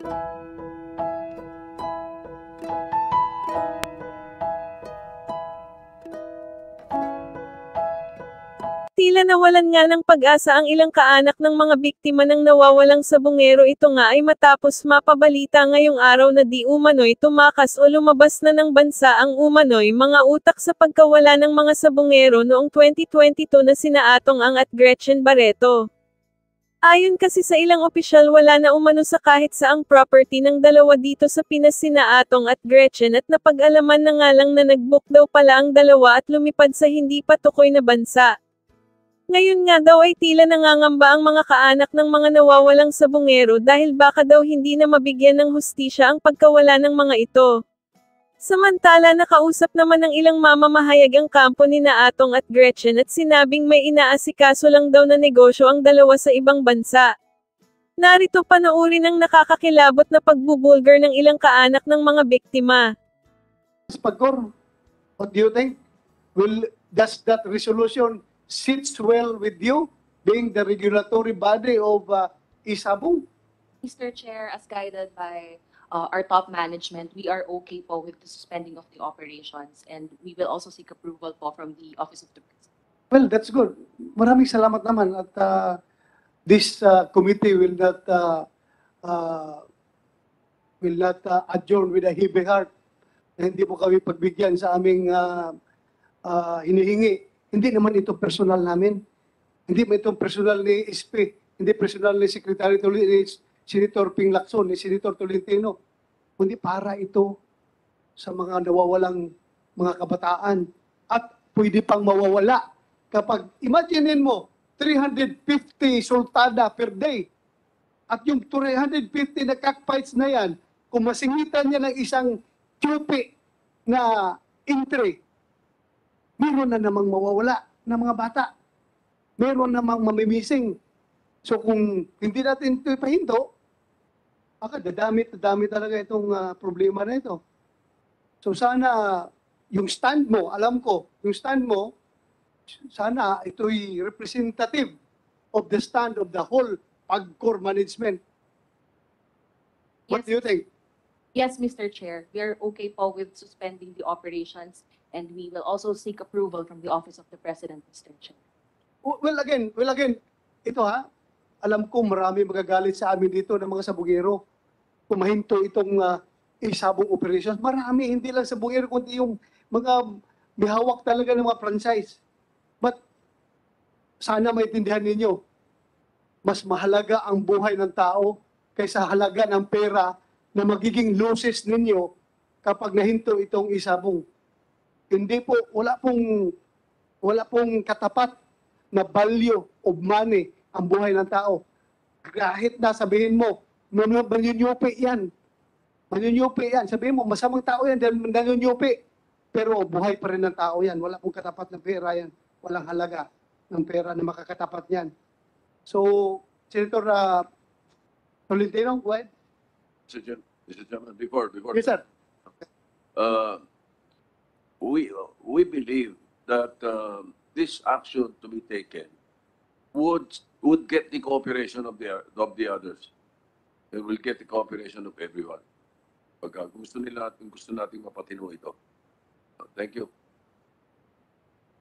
Tila nawalan nga ng pag-asa ang ilang kaanak ng mga biktima ng nawawalang sabungero. Ito nga ay matapos mapabalita ngayong araw na di umano'y tumakas o lumabas na ng bansa ang umano'y mga utak sa pagkawala ng mga sabungero noong 2022 na sina Atong Ang at Gretchen Barreto. Ayon kasi sa ilang opisyal, wala na umano sa kahit saang property ng dalawa dito sa Pinas sina Atong at Gretchen, at napag-alaman na nga lang na nag-book daw pala ang dalawa at lumipad sa hindi pa tukoy na bansa. Ngayon nga daw ay tila nangangamba ang mga kaanak ng mga nawawalang sabungero dahil baka daw hindi na mabigyan ng hustisya ang pagkawala ng mga ito. Samantala, nakausap naman ng ilang mamamahayag ang kampo nina Atong at Gretchen at sinabing may inaasikaso lang daw na negosyo ang dalawa sa ibang bansa. Narito panoorin ang nakakakilabot na pagbubulgar ng ilang kaanak ng mga biktima. Pagkor, what do you think? Does that resolution sits well with you, being the regulatory body of Isabong? Mr. Chair, as guided by our top management, we are okay po with the suspending of the operations, and we will also seek approval po from the Office of the President. Well, that's good. Maraming salamat naman at this committee will not adjourn with a heavy heart. Hindi po kami pagbigyan sa aming hinihingi. Hindi naman ito personal namin. Hindi mo itong personal ni SP, hindi personal ni Secretary ni Senator Ping Lacson, ni Senator Tolentino. Kundi para ito sa mga nawawalang mga kabataan at pwede pang mawawala. Kapag, imaginein mo, 350 sultada per day. At yung 350 na cockfights na yan, kung masingitan niya ng isang tupi na entry, meron na namang mawawala ng mga bata. Meron namang mamimising. So kung hindi natin ito ipahinto, dadami talaga itong problema na ito. So sana yung stand mo, alam ko, yung stand mo, sana ito'y representative of the stand of the whole PAGCOR management. What do you think? Yes, Mr. Chair. We are okay po with suspending the operations, and we will also seek approval from the Office of the President, Mr. Chair. Well again, ito alam ko marami magagalit sa amin dito ng mga sabungero. Kung mahinto itong Isabong operations, marami, hindi lang sabungero, kundi yung mga may hawak talaga ng mga franchise. But sana maintindihan ninyo, mas mahalaga ang buhay ng tao kaysa halaga ng pera na magiging losses ninyo kapag nahinto itong Isabong. Hindi po, wala pong katapat na value of money ang buhay ng tao. Kahit na sabihin mo, manunyupi yan. Manunyupi yan. Sabihin mo, masamang tao yan dahil manunyupi. Pero buhay pa rin ng tao yan. Wala pong katapat ng pera yan. Walang halaga ng pera na makakatapat yan. So, Senator Tolentino, go ahead. Mr. Chairman, before. Yes, sir. We believe that this action to be taken would get the cooperation of the others. It will get the cooperation of everyone. Pag gusto nating mapatino ito. Thank you.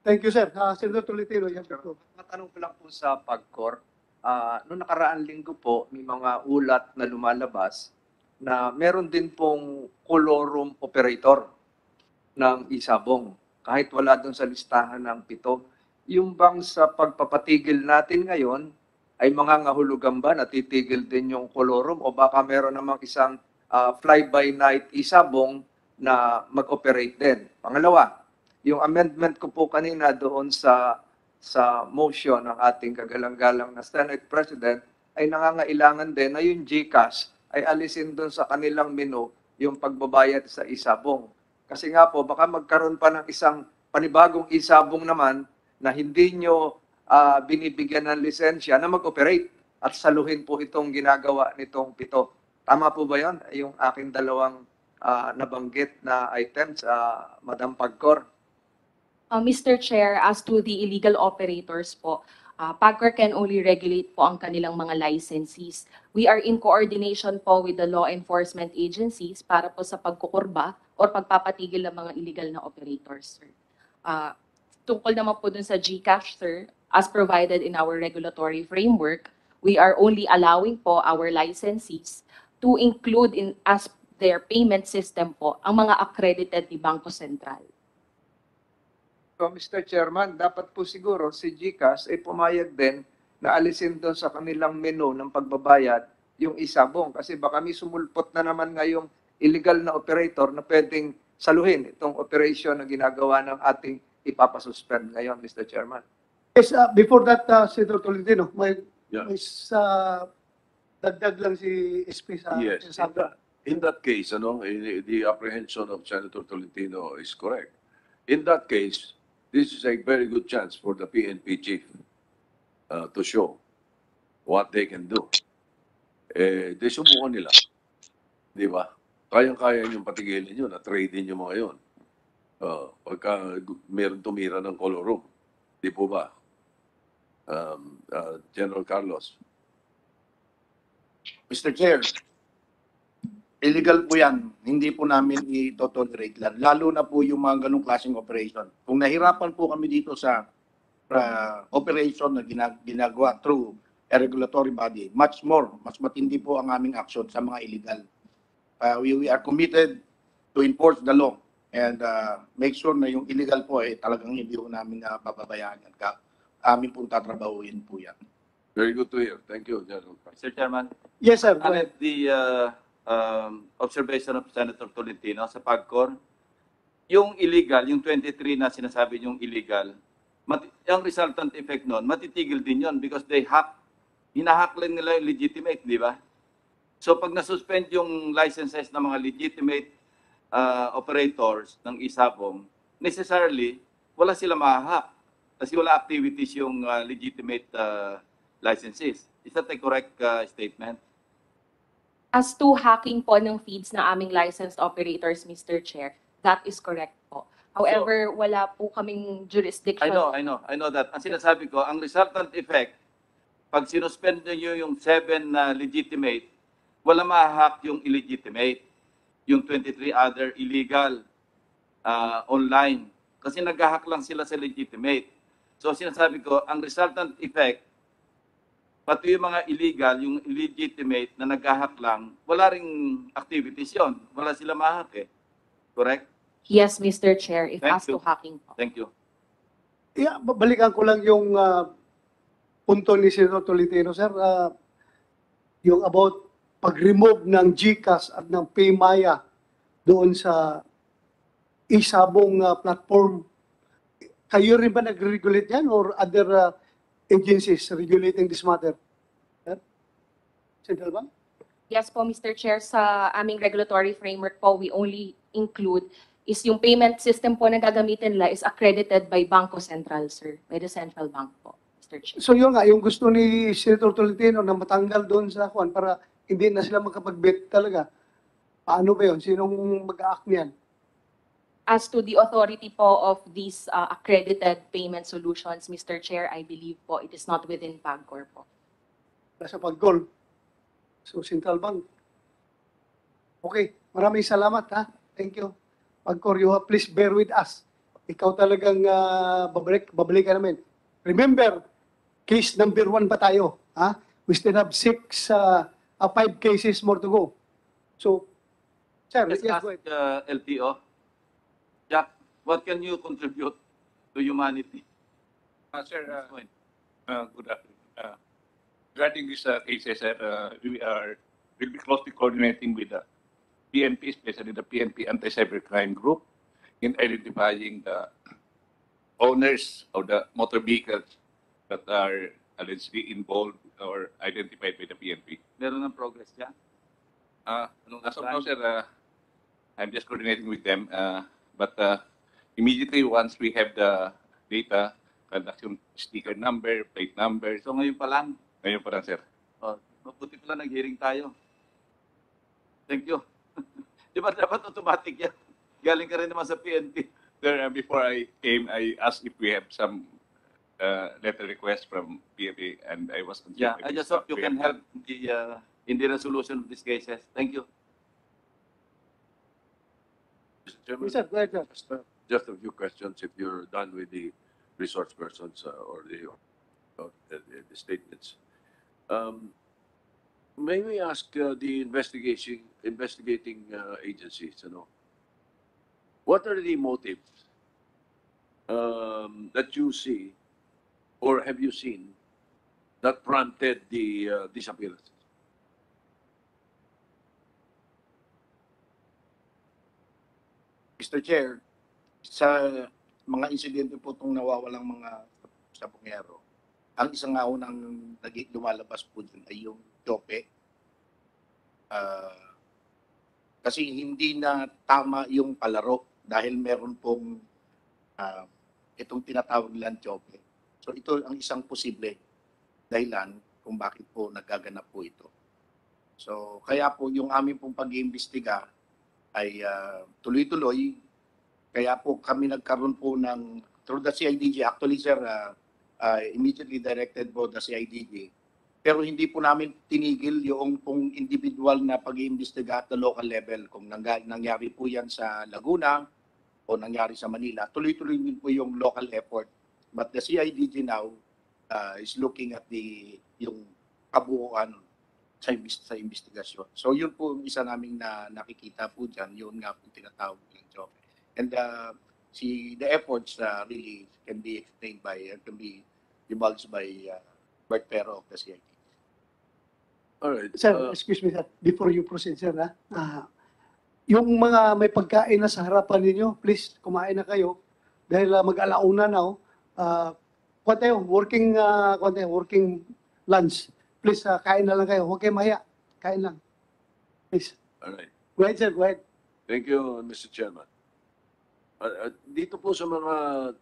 Thank you, sir. Senator Tolentino, you have to go. Matanong ko lang po sa PAGCOR. Noong nakaraang linggo po, may mga ulat na lumalabas na meron din pong colorum operator ng Isabong. Kahit wala doon sa listahan ng 7. Yung bang sa pagpapatigil natin ngayon, ay mga ngahulugan ba natitigil din yung colorum o baka meron namang isang fly-by-night Isabong na mag-operate din? Pangalawa, yung amendment ko po kanina doon sa motion ng ating kagalang-galang na Senate President ay nangangailangan din na yung GCash ay alisin doon sa kanilang menu yung pagbabayad sa Isabong. Kasi nga po, baka magkaroon pa ng isang panibagong Isabong naman na hindi nyo binibigyan ng lisensya na mag-operate at saluhin po itong ginagawa nitong 7. Tama po ba yun? Yung aking dalawang nabanggit na items, Madam PAGCOR. Mr. Chair, as to the illegal operators po, PAGCOR can only regulate po ang kanilang mga licensees. We are in coordination po with the law enforcement agencies para po sa pagkukurba or pagpapatigil ng mga illegal na operators, sir. Tungkol naman po dun sa GCash, sir, as provided in our regulatory framework, we are only allowing po our licensees to include in as their payment system po ang mga accredited ni Bangko Sentral. So, Mr. Chairman, dapat po siguro si GCash ay pumayag din na alisin doon sa kanilang menu ng pagbabayad yung isabong. Kasi baka may sumulpot na naman ngayong illegal na operator na pwedeng saluhin itong operation na ginagawa ng ating ipapasuspend ngayon, Mr. Chairman. Yes, before that, Senator Tolentino, may Yeah. dagdag lang si SP sa Yes, sinasabi. in that case, the apprehension of Senator Tolentino is correct. In that case, this is a very good chance for the PNP chief to show what they can do. Di subukan nila. Di ba? Kayang-kaya niyong patigilin yun, na-trade yung mga yun. Pagka meron tumira ng color room. Di po ba? General Carlos. Mr. Chair, illegal po yan. Hindi po namin i-tolerate lang. Lalo na po yung mga ganong klaseng operation. Kung nahirapan po kami dito sa operation na ginagawa through a regulatory body, mas matindi po ang aming action sa mga illegal. We are committed to enforce the law and make sure na yung illegal po talagang hindi po namin pababayaan yan. Amin pong tatrabahuin po yan. Very good to hear. Thank you, General Carlos. Mr. Chairman, Yes, sir. Go I ahead. have the observation of Senator Tolentino sa PAGCOR. Yung illegal, yung 23 na sinasabi yung illegal, yung resultant effect nun, matitigil din yon because hinahack lang nila yung legitimate, di ba? So pag nasuspend yung licenses ng mga legitimate operators ng isabong, necessarily, wala sila mahahack kasi wala activities yung legitimate licenses. Is that a correct statement? As to hacking po ng feeds na aming licensed operators, Mr. Chair, that is correct po. However, wala po kaming jurisdiction. I know that. Ang sinasabi ko, ang resultant effect, pag sinuspend nyo yung 7 na legitimate, wala ma-hack yung illegitimate, yung 23 other illegal online. Kasi nag-hack lang sila sa legitimate. So sinasabi ko, ang resultant effect, pati yung mga illegal, yung illegitimate na nag-hack lang, wala ring activities yon. Wala sila ma-hack eh. Correct? Yes, Mr. Chair, if Thank as you. to hacking po. Thank you. Yeah, balikan ko lang yung punto ni Senator Tolentino, sir. Yung about pag-remove ng GCash at ng PayMaya doon sa isabong platform. Kayo rin ba nag-regulate yan or other agencies regulating this matter? Sir? Central Bank? Yes po, Mr. Chair, sa aming regulatory framework po, we only include is yung payment system po na gagamitin nila is accredited by Bangko Sentral, sir, by the central bank po, Mr. Chair. So yun nga, yung gusto ni Senator Tolentino na matanggal doon sa kwan para hindi na sila makapag-bet talaga. Paano ba yun? Sinong mag-a-act niyan? As to the authority po of these accredited payment solutions, Mr. Chair, I believe po it is not within PAGCOR po. Nasa pag-call. So, Central Bank. Okay. Maraming salamat, ha? Thank you. Pag-call, please bear with us. Ikaw talagang babalikan namin. Remember, case number 1 pa tayo, ha? We still have 5 cases more to go. So, sir, Let's yes, ask go ahead. LTO. Jack, what can you contribute to humanity? Sir, Point. good afternoon. Regarding these cases, sir, we'll be closely coordinating with the PNP, especially the PNP Anti-Cybercrime Group, in identifying the owners of the motor vehicles that are allegedly involved or identified by the PNP. Meron ng progress dyan? As of now, sir, I'm just coordinating with them. But immediately once we have the data, transaction sticker number, plate number, So ngayon pa lang, sir. mabuti pala nag-hearing tayo. Thank you. Di ba dapat automatic yan? Galing ka rin naman sa PNP. Sir, before I came, I asked if we have some letter request from PFA, and I was confused. Yeah, I just hope you can help in the resolution of these cases. Thank you. Mr. Chairman, Yes, sir. Go ahead, sir. just a few questions if you're done with the resource persons or the statements. May we ask the investigating agencies, what are the motives that you see or have you seen that prompted the disappearances? Mr. Chair, sa mga insidente po itong nawawalang mga sabongero, ang isang nga unang lumalabas po dun ay yung Jope. Kasi hindi na tama yung palaro dahil meron pong itong tinatawag nilang Jope. So ito ang isang posible dahilan kung bakit po nagaganap po ito. So kaya po yung aming pong pag-iimbestiga ay tuloy-tuloy. Kaya po kami nagkaroon po ng, through the CIDG, actually sir, immediately directed po the CIDG. Pero hindi po namin tinigil yung pong individual na pag-iimbestiga at the local level. Kung nangyari po yan sa Laguna o nangyari sa Manila, tuloy-tuloy din po yung local effort. But the CIDG now is looking at yung kabuuan sa investigasyon. So yun po isa naming nakikita po dyan, yun nga po tinatawag ng job. And the efforts really can be explained can be divulged by Bert Pero of the CID. All right. Sir, excuse me, sir. Before you proceed, sir, yung mga may pagkain na sa harapan ninyo, please, kumain na kayo. Dahil mag-alauna na, working lunch. Please, kain na lang kayo. Huwag kayo maya. Kain lang. Please. All right. Go ahead, sir. Go ahead. Thank you, Mr. Chairman. Dito po sa mga,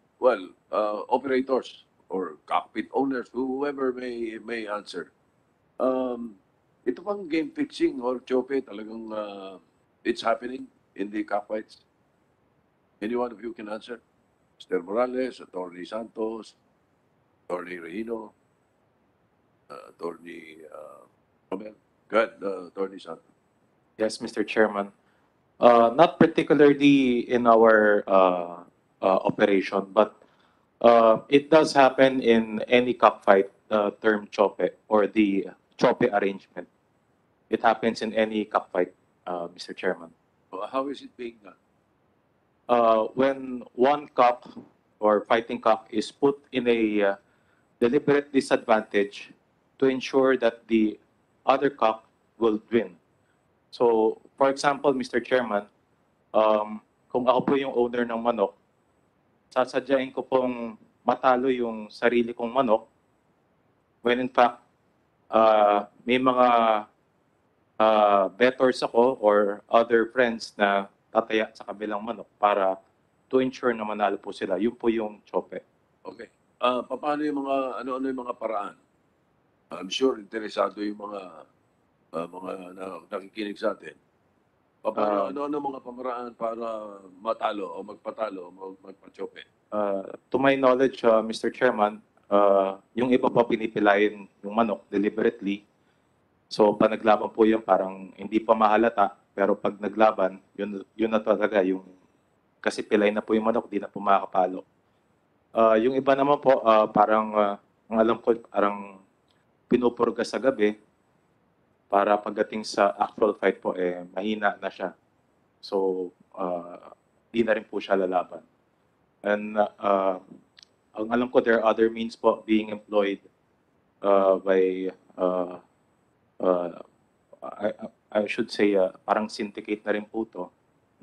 operators or cockpit owners, whoever may answer. Ito pang game fixing or chope, talagang it's happening in the cockfights. Any one of you can answer? Mr. Morales, Attorney Santos, Attorney Regino, Attorney Romel. Go ahead, Attorney Santos. Yes, Mr. Chairman. Not particularly in our operation, but it does happen in any cockfight term chope or the chope arrangement. It happens in any cockfight, Mr. Chairman. How is it being done? When one cock or fighting cock is put in a deliberate disadvantage to ensure that the other cock will win. So, for example, Mr. Chairman, kung ako po yung owner ng manok, sasadyain ko pong matalo yung sarili kong manok when in fact, may mga bettors ako or other friends na tataya sa kabilang manok para to ensure na manalo po sila. Yun po yung chope. Okay. Paano yung ano yung mga paraan? I'm sure interesado yung mga nakikinig sa atin. Ano mga pamaraan para matalo o magpatalo o magpachope? To my knowledge, Mr. Chairman, yung iba pa pinipilayin yung manok deliberately. So, pag naglaban po yan, parang hindi pa mahalata. Pero pag naglaban, yun na talaga yung kasi pilay na po yung manok, di na po makakapalo. Yung iba naman po, parang ang alam ko, parang pinupurga sa gabi para pagdating sa actual fight po, mahina na siya. So, di na rin po siya lalaban. And ang alam ko, there are other means po being employed by, I should say, parang syndicate na rin po to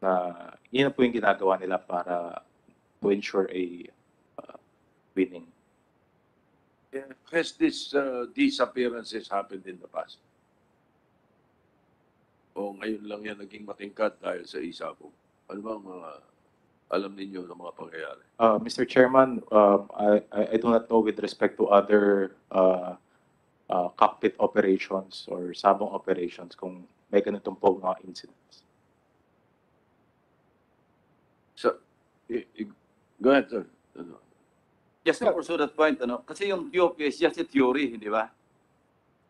na yun na po yung ginagawa nila para to ensure a winning. Has these disappearances happened in the past? O ngayon lang yan naging matingkad dahil sa isabong? Ano ba ang mga alam ninyo ng mga pangyayari? Mr. Chairman, I do not know with respect to other cockpit operations or sabong operations kung may ganitong po mga incidents. So, go ahead, sir. Just to pursue that point, kasi yung TOP is just a theory, di ba?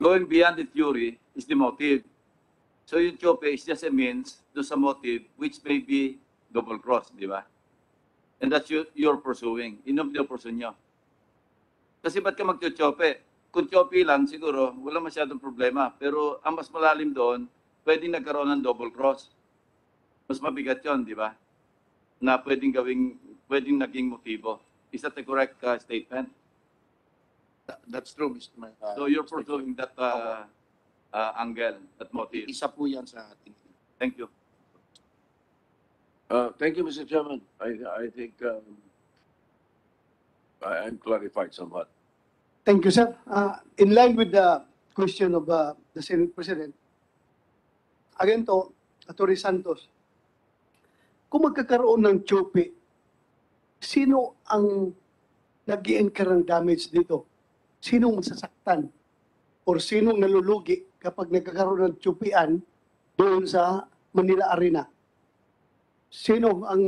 Going beyond the theory is the motive. So yung TOP is just a means to sa motive which may be double cross, di ba? And that's you're pursuing. Yung pursue nyo. Kasi ba't ka mag-TOP? Kung TOP lang, siguro, wala masyadong problema. Pero ang mas malalim doon, pwedeng nagkaroon ng double cross. Mas mabigat yun, di ba? Na pwedeng naging motibo. Is that the correct statement? That's true, Mr. So you're pursuing that angle, that motive. Isa po yan sa ating. Thank you. Thank you, Mr. Chairman. I think I'm clarified somewhat. Thank you, sir. In line with the question of the Senate President, again to, Atty. Santos, kung magkakaroon ng TOP, sino ang nag-i-incur ng damage dito? Sinong masasaktan? Or sinong nalulugi kapag nagkakaroon ng TOP-an doon sa Manila Arena? Sino ang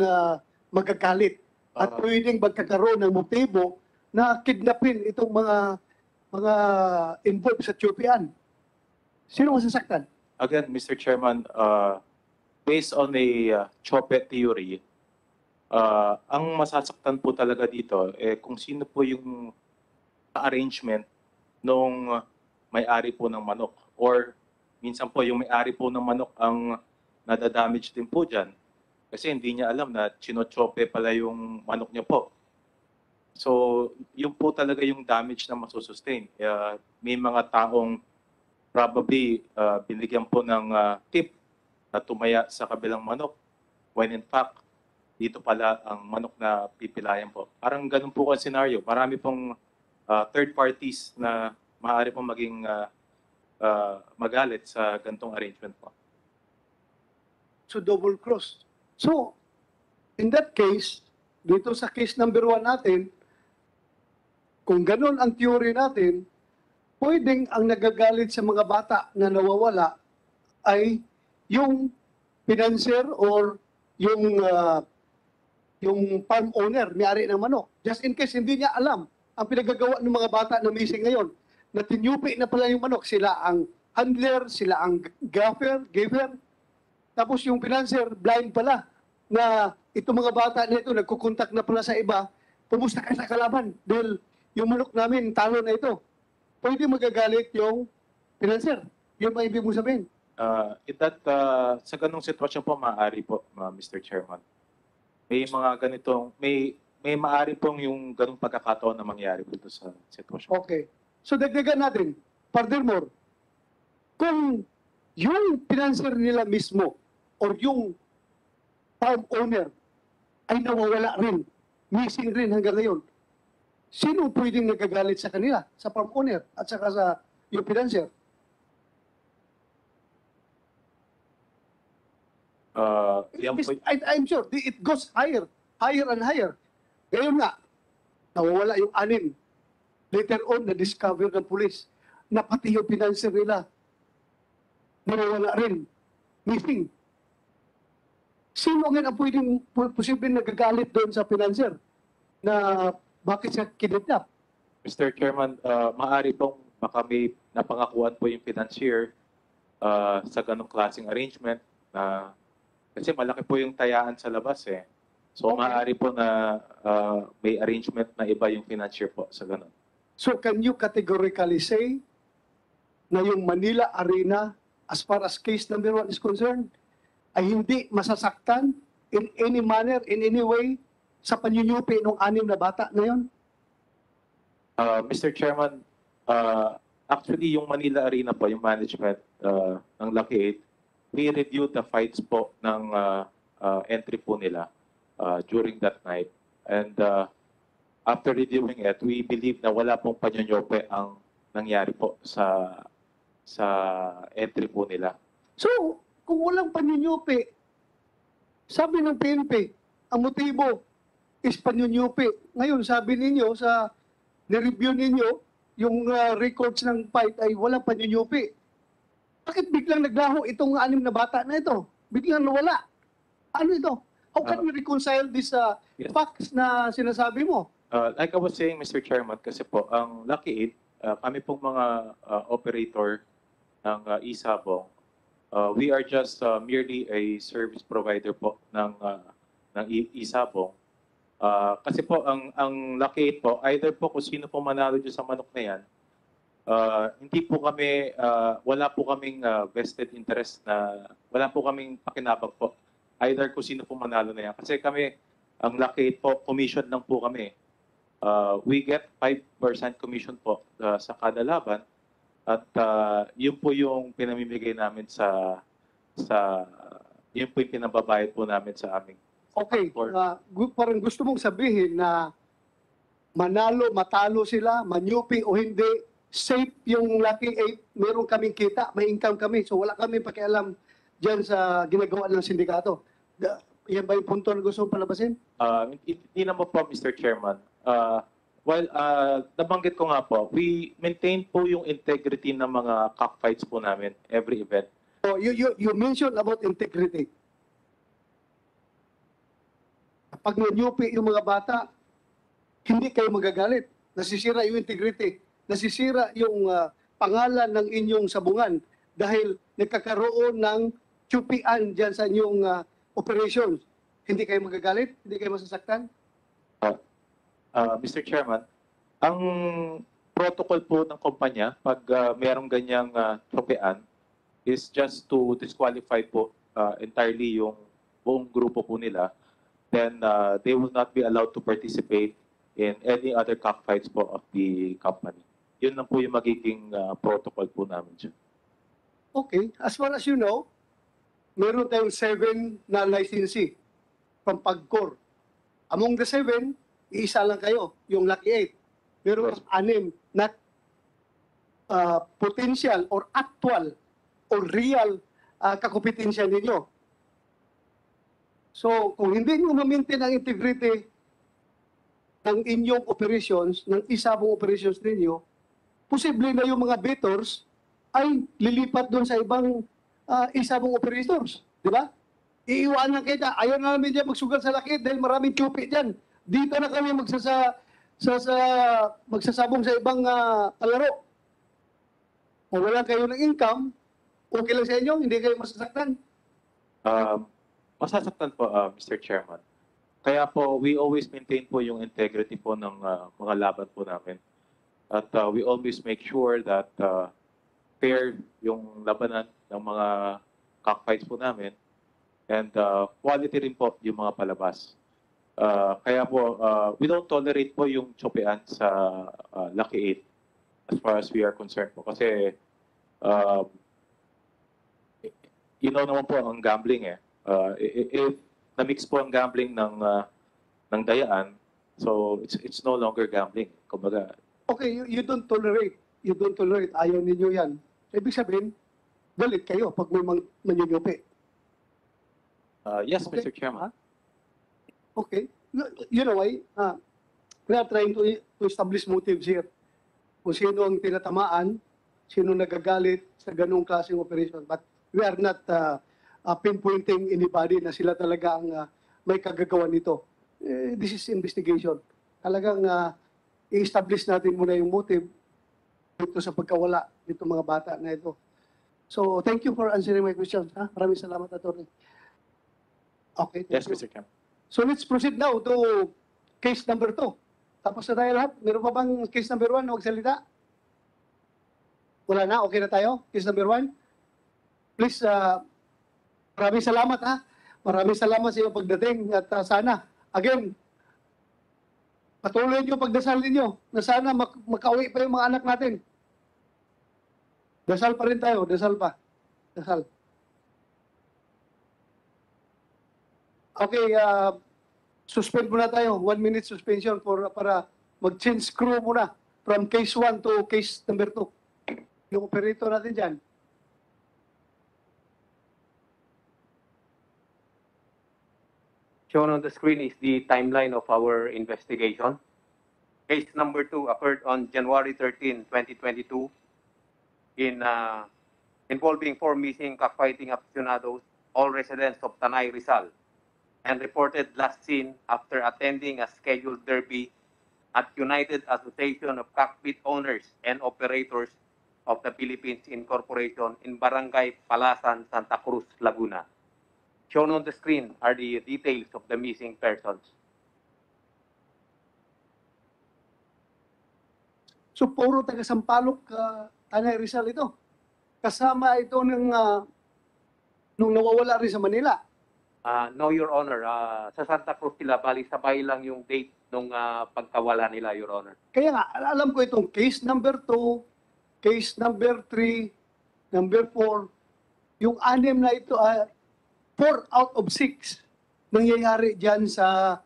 magkakalit? At pwedeng magkakaroon ng motibo na kidnapin itong mga involved sa TOP-an? Sino masasaktan? Again, Mr. Chairman, based on a CHOPE theory, ang masasaktan po talaga dito, kung sino po yung arrangement nung may-ari po ng manok. Or minsan po yung may-ari po ng manok ang nadadamage din po dyan. Kasi hindi niya alam na chinochope pala yung manok niya po. So, yun po talaga yung damage na masusustain. May mga taong probably binigyan po ng tip na tumaya sa kabilang manok. When in fact, dito pala ang manok na pipilayan po. Parang ganun po ang scenario. Marami pong third parties na maaari pong maging magalit sa ganitong arrangement po. So double cross. So, in that case, dito sa case number 1 natin, kung ganun ang theory natin, pwedeng ang nagagalit sa mga bata na nawawala ay yung financier or yung farm owner, may-ari ng manok. Just in case hindi niya alam ang pinagagawa ng mga bata na missing ngayon, na tinyupi na pala yung manok. Sila ang handler, sila ang giver. Tapos yung financier, blind pala, na itong mga bata na ito, nagkukontak na pala sa iba, pumusta ka sa kalaban dahil yung manok namin, talo na ito. Pwede magagalit yung financier. Yun ba ibig mo sabihin? Sa ganung sitwasyon po, maaari po, Mr. Chairman. May mga ganitong, may maaari pong yung ganung pagkakataon na mangyari dito sa sitwasyon. Okay. So dagdagan natin. Furthermore, kung yung financier nila mismo or yung farm owner ay nawawala rin, missing rin hanggang ngayon, sino pwedeng nagagalit sa kanila? Sa farm owner at saka sa yung financier? I'm sure it goes higher and higher. Ngayon nga, nawawala yung 6. Later on, na-discover ng police na pati yung financier nila nawawala rin, missing. Sino nga ang pwedeng posibleng nagagalit doon sa financier na bakit siya kidnap? Mr. Chairman, maaari pong baka may napangakuan po yung financier sa ganong klaseng arrangement na kasi malaki po yung tayaan sa labas eh. So maaari po na may arrangement na iba yung financier po sa ganon. So can you categorically say na yung Manila Arena, as far as case number 1 is concerned, ay hindi masasaktan in any manner, in any way, sa panyunyupi ng 6 na bata na yun? Mr. Chairman, actually yung Manila Arena po, yung management ng Lucky 8, we reviewed the fights po ng entry po nila during that night. And after reviewing it, we believe na wala pong panyonyope ang nangyari po sa entry po nila. So, kung walang panyunyupi, sabi ng PNP, ang motibo is panyunyupi. Ngayon, sabi ninyo sa nireview ninyo, yung records ng fight ay walang panyunyupi. Bakit biglang naglaho itong 6 na bata na ito? Biglang nawala. Ano ito? How can we reconcile these facts na sinasabi mo? Like I was saying, Mr. Chairman, kasi po, ang Lucky 8, kami pong mga operator ng Isabong, we are just merely a service provider po ng Isabong. Kasi po, ang Lucky 8 po, either po kung sino po manalo dyan sa manok na yan, hindi po kami, wala po kaming vested interest wala po kaming pakinabang po. Either kung sino po manalo na yan. Kasi kami, ang Lucky 8 po, commission lang po kami. We get 5% commission po sa kada laban. At yun po yung pinamimigay namin yun po yung pinababayad po namin sa aming. Okay, parang gusto mong sabihin na manalo, matalo sila, manyupi o hindi, safe yung Lucky 8, meron kaming kita, may income kami, so wala kami pakialam dyan sa ginagawa ng sindikato. Yan ba yung punto na gusto mong palabasin? Hindi naman po, Mr. Chairman. Nabanggit ko nga po, we maintain po yung integrity ng mga cockfights po namin every event. So you mentioned about integrity. Pag nanyupi yung mga bata, hindi kayo magagalit. Nasisira yung integrity. Nasisira yung pangalan ng inyong sabungan dahil nagkakaroon ng tsupian dyan sa inyong operations. Hindi kayo magagalit? Hindi kayo masasaktan? Mr. Chairman, ang protocol po ng kumpanya pag merong ganyang tsupian is just to disqualify po entirely yung buong grupo po nila. Then they will not be allowed to participate in any other cockfights po of the company. Yun lang po yung magiging protocol po namin dyan. Okay. As far as you know, meron tayong 7 na licensee from PAGCOR. Among the 7, isa lang kayo, yung Lucky 8. Meron 6 na potential or actual or real kakompetensya ninyo. So, kung hindi nyo ma-maintain ang integrity ng inyong operations, ng Isabong operations ninyo, posible na yung mga bettors ay lilipat doon sa ibang Isabong operators. Di ba? Iiwanan kita. Ayaw na namin dyan magsugal sa Lucky dahil maraming chupi dyan. Dito na kami magsasabong sa ibang kalaro. Kung wala kayo ng income, okay lang sa inyo, hindi kayo masasaktan. Masasaktan po, Mr. Chairman. Kaya po, we always maintain po yung integrity po ng mga laban po namin. At we always make sure that fair yung labanan ng mga cockfights po namin. And quality rin po yung mga palabas. Kaya po, we don't tolerate po yung tsupian sa Lucky 8 as far as we are concerned po. Kasi, you know naman po ang gambling eh. If na-mix po ang gambling ng dayaan, so it's no longer gambling. Kumbaga, Okay, you don't tolerate. You don't tolerate. Ayaw ninyo yan. Ibig sabihin, galit kayo pag may manyunyupi. yes, Okay. Mr. Chairman. Okay. You know why? We are trying to establish motives here. Kung sino ang tinatamaan, sino nagagalit sa ganung klaseng operation. But we are not pinpointing anybody na sila talaga ang may kagagawan nito. This is investigation. Talagang i-establish natin muna yung motive dito sa pagkawala nito mga bata na ito. So, thank you for answering my questions. Maraming salamat, Atty. Okay, thank Yes, you. Mr. Chairman. So let's proceed now to case number 2. Tapos na tayo lahat. Meron pa bang case number 1 na magsalita? Wala na? Okay na tayo? Case number 1? Please, maraming salamat Maraming salamat sa iyong pagdating at sana, again, patuloy niyo pagdasal ninyo na sana makauwi pa yung mga anak natin. Dasal pa rin tayo. Dasal pa. Dasal. Okay, suspend muna tayo. 1 minute suspension para mag-change crew muna from case 1 to case number 2. Yung operator natin dyan. Shown on the screen is the timeline of our investigation. Case number 2 occurred on January 13, 2022 involving 4 missing cockfighting aficionados, all residents of Tanay, Rizal, and reported last seen after attending a scheduled derby at United Association of Cockpit Owners and Operators of the Philippines Incorporation in Barangay Palasan, Santa Cruz, Laguna. Shown on the screen are the details of the missing persons. So puro taga Sampaloc, Tanay Rizal ito. Kasama ito nung nawawala rin sa Manila. No, Your Honor. Sa Santa Cruz sila, bali sabay lang yung date nung pagkawala nila, Your Honor. Kaya nga, alam ko itong case number 2, case number 3, number 4, yung 6 na ito, 4 out of 6 nangyayari dyan sa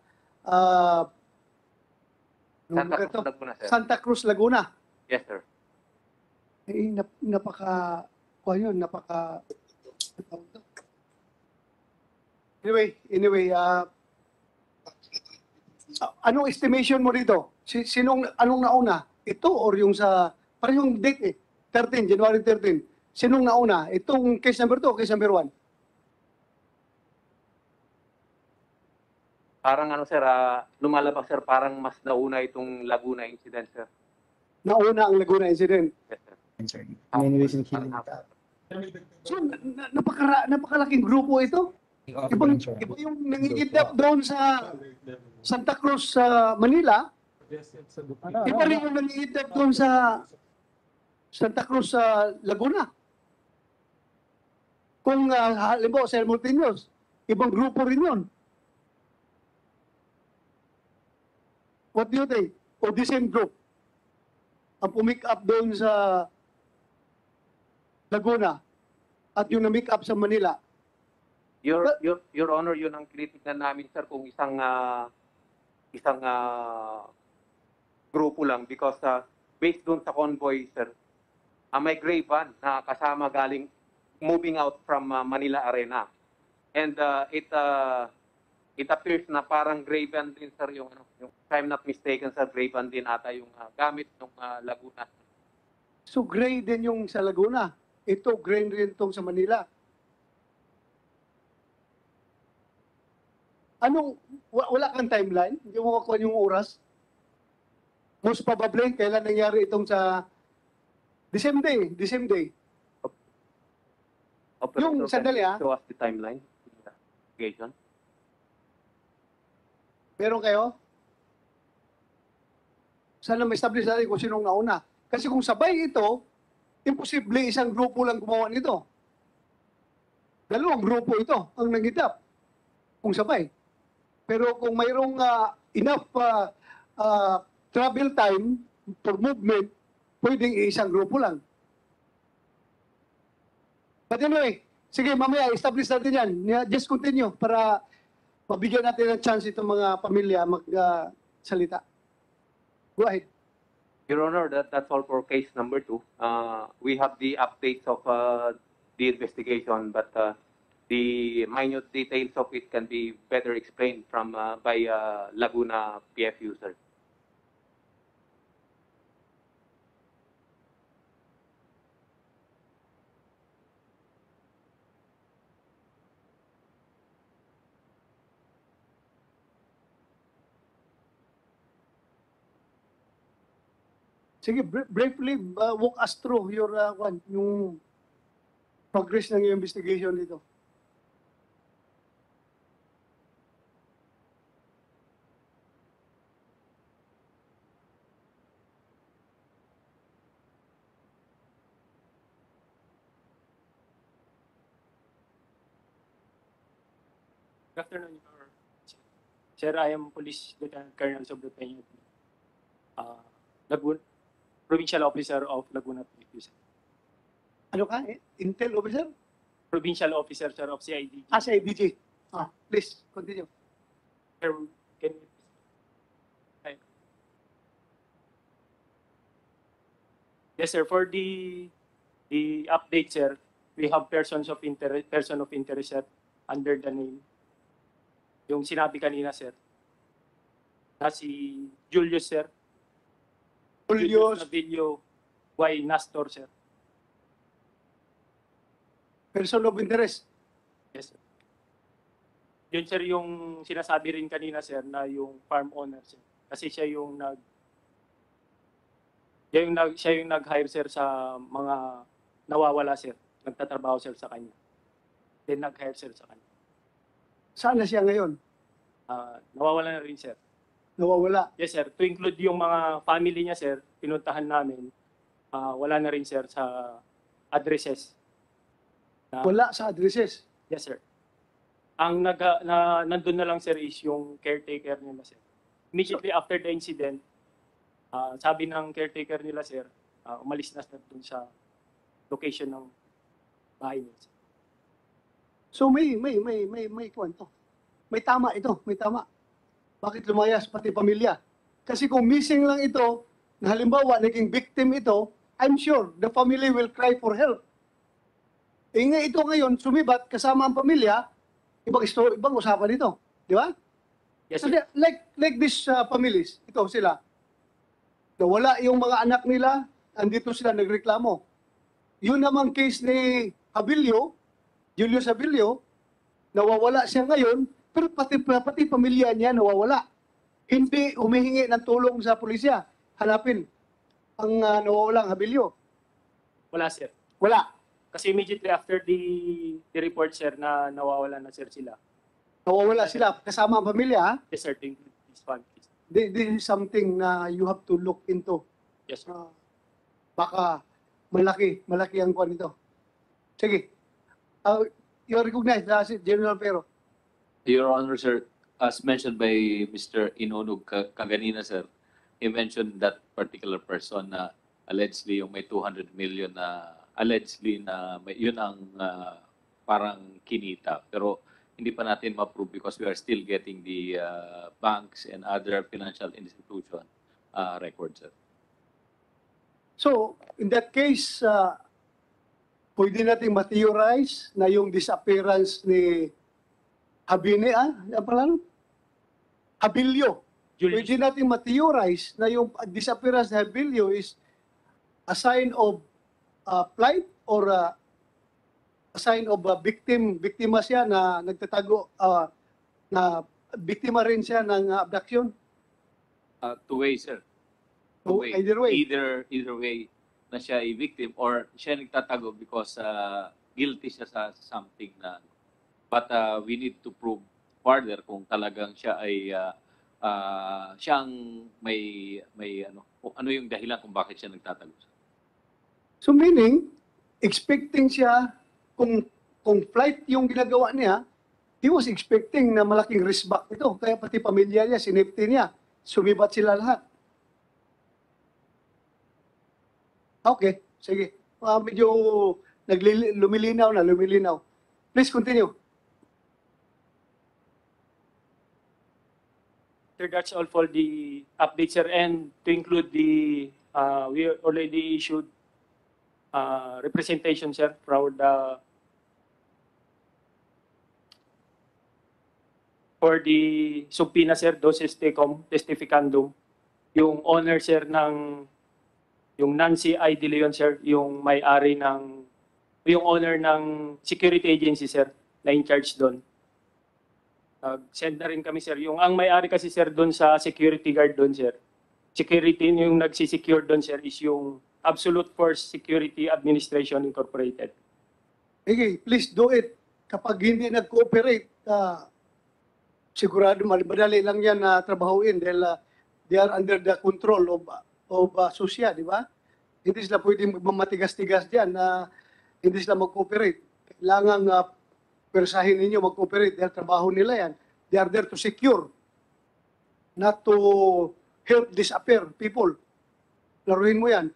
Santa Cruz, Laguna, sir. Santa Cruz, Laguna. Yes, sir. Napaka Anyway, anong estimation mo dito? Anong nauna? Ito or yung parang yung date 13, January 13. Sinong nauna? Itong case number 2 o case number 1? Parang sir, lumalabas sir, parang mas nauna itong Laguna incident, sir. Nauna ang Laguna incident. Yes, sir. So, napakalaking grupo ito. Iba yung nangingidap doon sa Santa Cruz sa Manila. Iba rin yung nangingidap doon sa Santa Cruz sa Laguna. Kung halimbawa simultaneous, ibang grupo rin yun. What do you think? O the same group? Ang pumick up doon sa Laguna at yung na-make up sa Manila. Your Honor, yun ang tinitignan namin, sir, kung isang grupo lang because based doon sa convoy, sir, may gray van na kasama galing moving out from Manila Arena. And it appears na parang gray van din, sir, yung if I'm not mistaken, sir, gray van din ata yung gamit ng Laguna. So gray din yung sa Laguna. Ito, gray rin itong sa Manila. Wala kang timeline? Hindi mo makuha yung oras? Most probably, kailan nangyari itong sa the same day. Yung sandali Show us the timeline. Investigation. Meron kayo? Sana ma-establish natin kung sinong nauna. Kasi kung sabay ito, imposible isang grupo lang gumawa nito. Dalawang grupo ito ang nangidap. Kung sabay. Pero kung mayroong enough travel time for movement, pwedeng isang grupo lang. But anyway, sige mamaya, establish natin yan. Just continue para mabigyan natin ng chance itong mga pamilya magsalita. Go ahead. Your Honor, that's all for case number 2. We have the updates of the investigation, but the minute details of it can be better explained by Laguna PFU, sir. Sige, briefly walk us through yung progress ng yung investigation dito. Good afternoon, Your Sir. I am Police Lieutenant Colonel Sobrepeño, Laguna, Provincial Officer of Laguna PFU, sir. Ano ka? Intel officer? Provincial Officer, sir, of CIDG. CIDG. Please, continue. Sir, can you please? Yes, sir. For the update, sir, we have person of interest, sir, under the name. Yung sinabi kanina, sir, na si Julius, sir. Julius Navillo Y. Nastor, sir. Person of interest. Yes, sir. Yun, sir, yung sinasabi rin kanina, sir, na yung farm owner, sir. Kasi siya yung Siya yung nag-hire, sir, sa mga nawawala, sir. Nagtatrabaho, sir, sa kanya. Then nag-hire, sir, sa kanya. Saan na siya ngayon? Nawawala na rin, sir. Nawawala. Yes, sir. To include yung mga family niya, sir, pinuntahan namin, wala na rin, sir, sa addresses. Wala sa addresses. Yes, sir. Ang nandun na lang, sir, is yung caretaker nila, sir. Immediately after the incident, sabi ng caretaker nila, sir, umalis na sir dun sa location ng bahay niya, sir. So may kwento. May tama ito, may tama. Bakit lumayas pati pamilya? Kasi kung missing lang ito, na halimbawa naging victim ito, I'm sure the family will cry for help. Ito ngayon, sumibat kasama ang pamilya, ibang usapan ito. Di ba? Yes, So, sir. like these families, ito sila. Nawala yung mga anak nila, andito sila nagreklamo. Yun namang case ni Abilio, Julius Abilio, nawawala siya ngayon, pero pati pamilya niya nawawala. Hindi humihingi ng tulong sa pulisya. Hanapin ang nawawalang Abilio. Wala, sir. Wala. Kasi immediately after the report, sir, na nawawala na, sir, sila. Nawawala sila kasama ang pamilya. Ha? Yes, sir, to include this family. This is something na you have to look into. Yes, sir. Baka malaki ang kuwan nito. Sige. You are recognized, General Pero. Your Honor, sir, as mentioned by Mr. Inunog kaganina, sir, he mentioned that particular person na allegedly yung may 200 million na allegedly na yun ang parang kinita. Pero hindi pa natin ma-prove because we are still getting the banks and other financial institution records, sir. So, in that case, pwede natin ma-theorize na yung disappearance ni Habine, ang pangalan? Abilio. Pwede natin ma-theorize na yung disappearance ni Abilio is a sign of flight or a sign of biktima siya na nagtatago, na biktima rin siya ng abduction. Two ways, sir. Two ways. Either way. Either way na siya ay victim or siya nagtatago because guilty siya sa something na but we need to prove further kung talagang siya ay siyang may ano yung dahilan kung bakit siya nagtatago. So meaning, expecting siya, kung flight yung ginagawa niya, he was expecting na malaking risk back ito. Kaya pati pamilya niya, sinipti niya, sumibat sila lahat. Okay, sige. Medyo lumilinaw. Please continue. Sir, that's all for the updates, sir. And to include we already issued representation, sir, for the subpoena, sir, doses tecum testificandum. Yung owner, sir, yung Nancy I. De Leon, sir, yung owner ng security agency, sir, na in charge doon. Send na rin kami, sir. Ang may-ari kasi, sir, doon sa security guard doon, sir. Security, yung nagsisecure doon, sir, is yung Absolute Force Security Administration Incorporated. Okay, please do it. Kapag hindi nag-cooperate, sigurado madali lang yan na trabahuin dahil they are under the control of susya, di ba? Hindi sila pwedeng mamatigas-tigas dyan na hindi sila mag-cooperate. Kailangan persahin ninyo mag-cooperate dahil trabaho nila yan. They are there to secure, not to help disappear people. Laruin mo yan.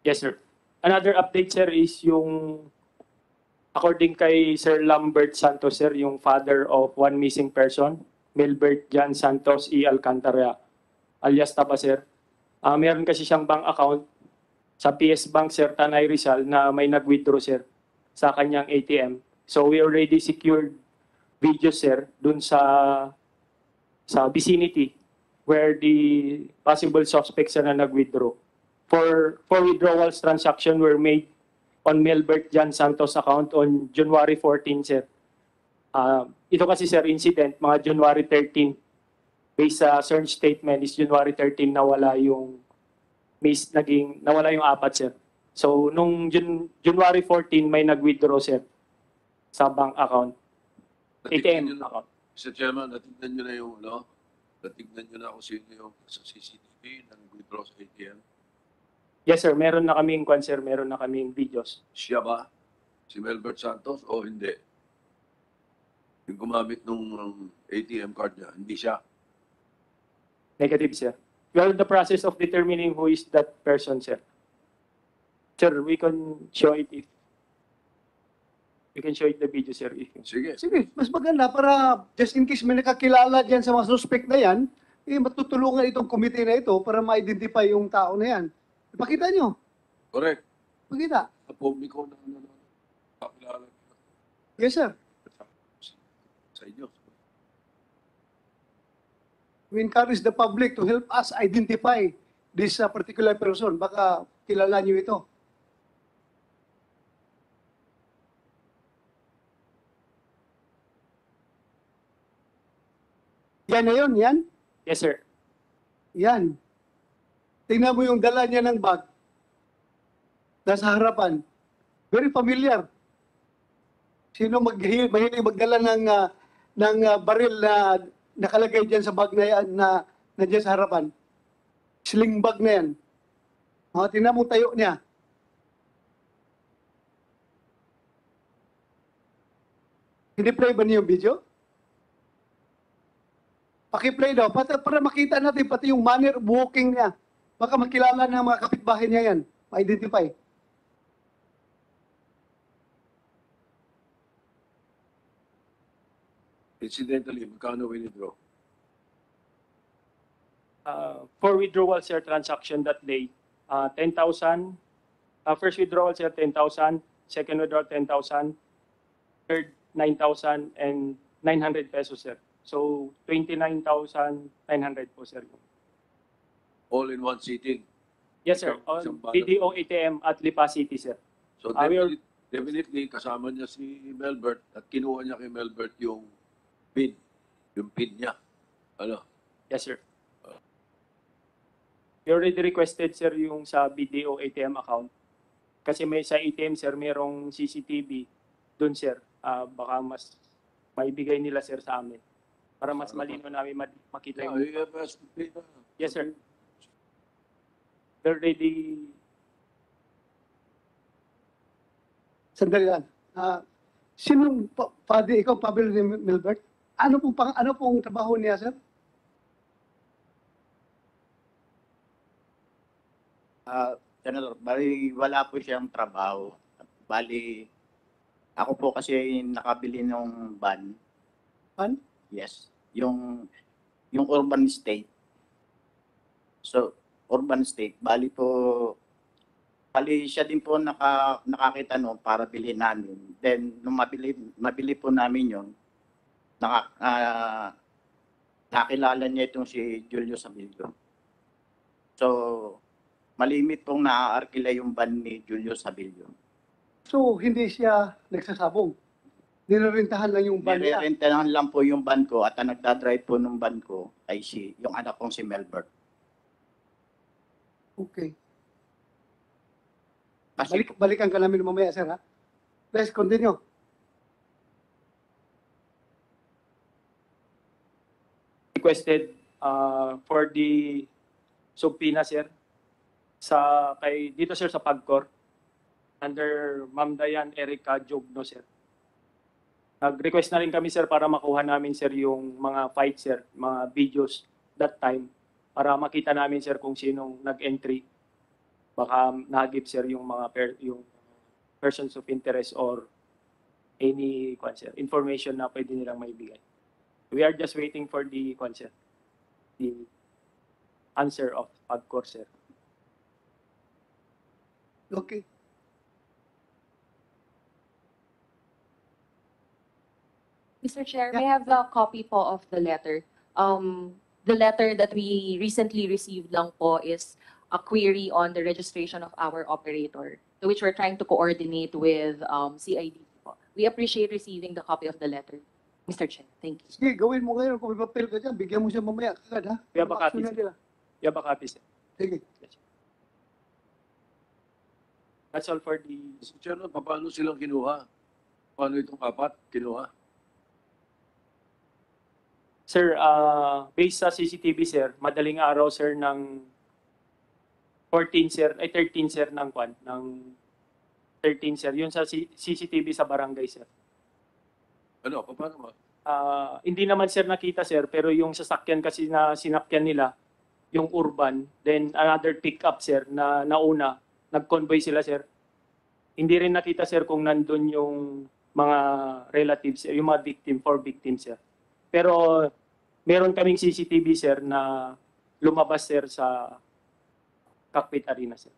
Yes, sir. Another update, sir, is yung according kay Sir Lambert Santos, sir, yung father of one missing person, Milbert Jan Santos E. Alcantara, alias Taba, sir. Meron kasi siyang bank account sa PS Bank, sir, Tanay Rizal, na may nag-withdraw, sir, sa kanyang ATM. So we already secured videos, sir, dun sa vicinity where the possible suspects na nag-withdraw. For withdrawals transaction were made on Milbert Jan Santos account on January 14, sir. Ito kasi, sir, incident, mga January 13. Based sa search statement is January 13 na wala yung nawala yung apat, sir. So, nung January 14, may nag-withdraw, sir, sa bank account. Natignan nyo ATM na, account. Mr. Chairman, natignan nyo na yung, natignan nyo na kung sino yung sa CCTV na nag-withdraw sa ATM. Yes, sir. Meron na kaming sir. Meron na kaming videos. Siya ba? Si Melbert Santos o hindi? Yung gumamit nung ATM card niya, hindi siya. Negative, sir. We are in the process of determining who is that person, sir. Sir, we can show it if we can show it the video, sir. If Sige. Sige, mas maganda para just in case may nakakilala dyan sa mga suspect na yan, matutulungan itong committee na ito para ma-identify yung tao na yan. Ipakita nyo. Correct. Pakita. Kapag ko na kakilala Yes, sir. sa inyo. We encourage the public to help us identify this particular person. Baka kilala nyo ito. Yan na yun, yan? yes, sir. Yan. Tingnan mo yung dala niya ng bag. Nasa harapan. Very familiar. Sino mahilig magdala ng baril na nakalagay dyan sa bag na yan, na dyan sa harapan? Sling bag na yan. Tingnan mo tayo niya. Hindi play ba niyo yung video? Paki-play daw, para makita natin pati yung manner of walking niya. Baka makilala ng mga kapitbahay niya yan. Ma-identify. Incidentally, magkano withdraw? For withdrawal, sir, transaction that day, 10,000. First withdrawal, sir, 10,000. Second withdrawal, 10,000. Third, 9,000 and 900 pesos, sir. So, 29,900 po, sir. All in one sitting. Yes, sir. Isang On balot. BDO ATM at Lipa City, sir. So we are- definitely kasama niya si Melbert at kinuha niya kay Melbert yung PIN. Yung PIN niya. Ano? Yes, sir. We already requested, sir, yung sa BDO ATM account. Kasi may sa ATM, sir, merong CCTV doon, sir. Baka mas maibigay nila, sir, sa amin. Para mas malino namin makita yung... Yes, sir. They're already... Sandali lang. Sinong ikaw, Pablo ni Milbert? Ano pong trabaho niya, sir? Senator, bali wala po siyang trabaho. Bali, ako po kasi nakabili ng van. Van? Yes. Yung urban state. So, urban state, bali siya din po nakakita no para bilhin namin. Then, nung mabili po namin yun, nakilala niya itong si Julio Sabilio. So, malimit pong naaarkila yung van ni Julio Sabilio. So, hindi siya nagsasabong. Nirerentahan lang yung van niya. Nirerentahan lang po yung van ko at ang nagdadrive po ng van ko ay yung anak kong si Melbert. Okay. Kasi Balikan ka namin mamaya, sir, ha? Let's continue. Requested for the subpoena, sir, dito, sir, sa PAGCOR, under Ma'am Diane Erica Jogno, sir. Nag-request na rin kami, sir, para makuha namin, sir, yung mga fight, sir, mga videos that time, para makita namin, sir, kung sinong nag-entry. Baka nahagip, sir, yung mga yung persons of interest or any information na pwede nilang maibigay. We are just waiting for the answer of PAGCOR, sir. Okay. Mr. Chair, may I have the copy po of the letter? The letter that we recently received lang po is a query on the registration of our operator, to which we're trying to coordinate with CID po. We appreciate receiving the copy of the letter. Mr. Chair, thank you. Sige, gawin mo ngayon. Kung may papel ka dyan, bigyan mo siya mamaya kagad, ha? We have a copy, Action na sir. nila. We have a copy, sir. Sige. That's all for the... Mr. Chairman, paano silang kinuha? Paano itong apat kinuha? Sir, based sa CCTV, sir, madaling araw, sir, ng 13, sir, ng 13, sir. Yun sa CCTV sa barangay, sir. Ano, paano ba? Hindi naman, sir, nakita, sir, pero yung sasakyan kasi na sinakyan nila, yung urban, then another pickup, sir, na nauna, nag-convoy sila, sir. Hindi rin nakita, sir, kung nandun yung mga relatives, yung mga victim, 4 victims, sir. Pero meron kaming CCTV, sir, na lumabas, sir, sa cockpit arena, sir.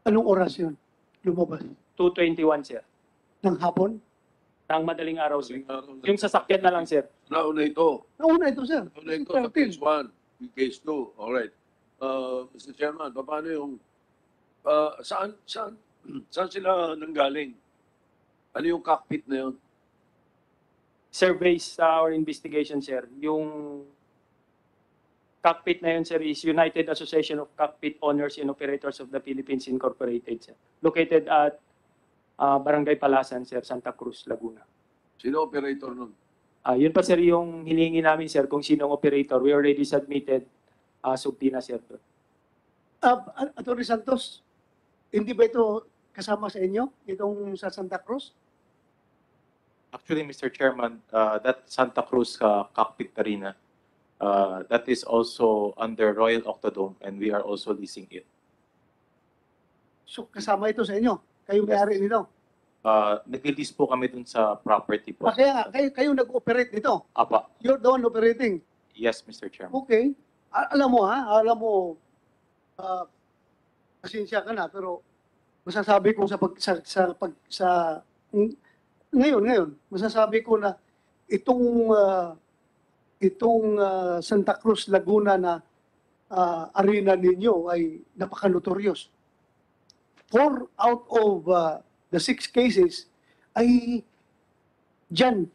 Anong oras yun? Lumabas? 2:21, sir. Ng hapon? Ng madaling araw, sir. Madaling araw na- Yung sasakyan na lang, sir. Nauna ito. Nauna ito, sir. Nauna ito sa case 1, yung case 2. Alright. Mr. Chairman, paano yung... saan sila nanggaling? Ano yung cockpit na yun? Sir, based sa our investigation, sir, yung cockpit na yun, sir, is United Association of Cockpit Owners and Operators of the Philippines Incorporated, sir. Located at Barangay Palasan, sir, Santa Cruz, Laguna. Sino operator nun? Yun pa, sir, yung hiningi namin, sir, kung sinong operator. We already submitted subpoena, sir. Atty. Santos, hindi ba ito kasama sa inyo? Itong sa Santa Cruz? Actually, Mr. Chairman, that Santa Cruz cockpit arena, that is also under Royal Octodome and we are also leasing it. So kasama ito sa inyo? Kayo may-ari nito? Nag-lease po kami dun sa property po. Kaya kayo nag-operate nito? Apa. You're the one operating? Yes, Mr. Chairman. Okay. Alam mo, pasensya ka na, pero masasabi ko ngayon, masasabi ko na itong Santa Cruz, Laguna na arena ninyo ay napaka-notorious. 4 out of the 6 cases ay dyan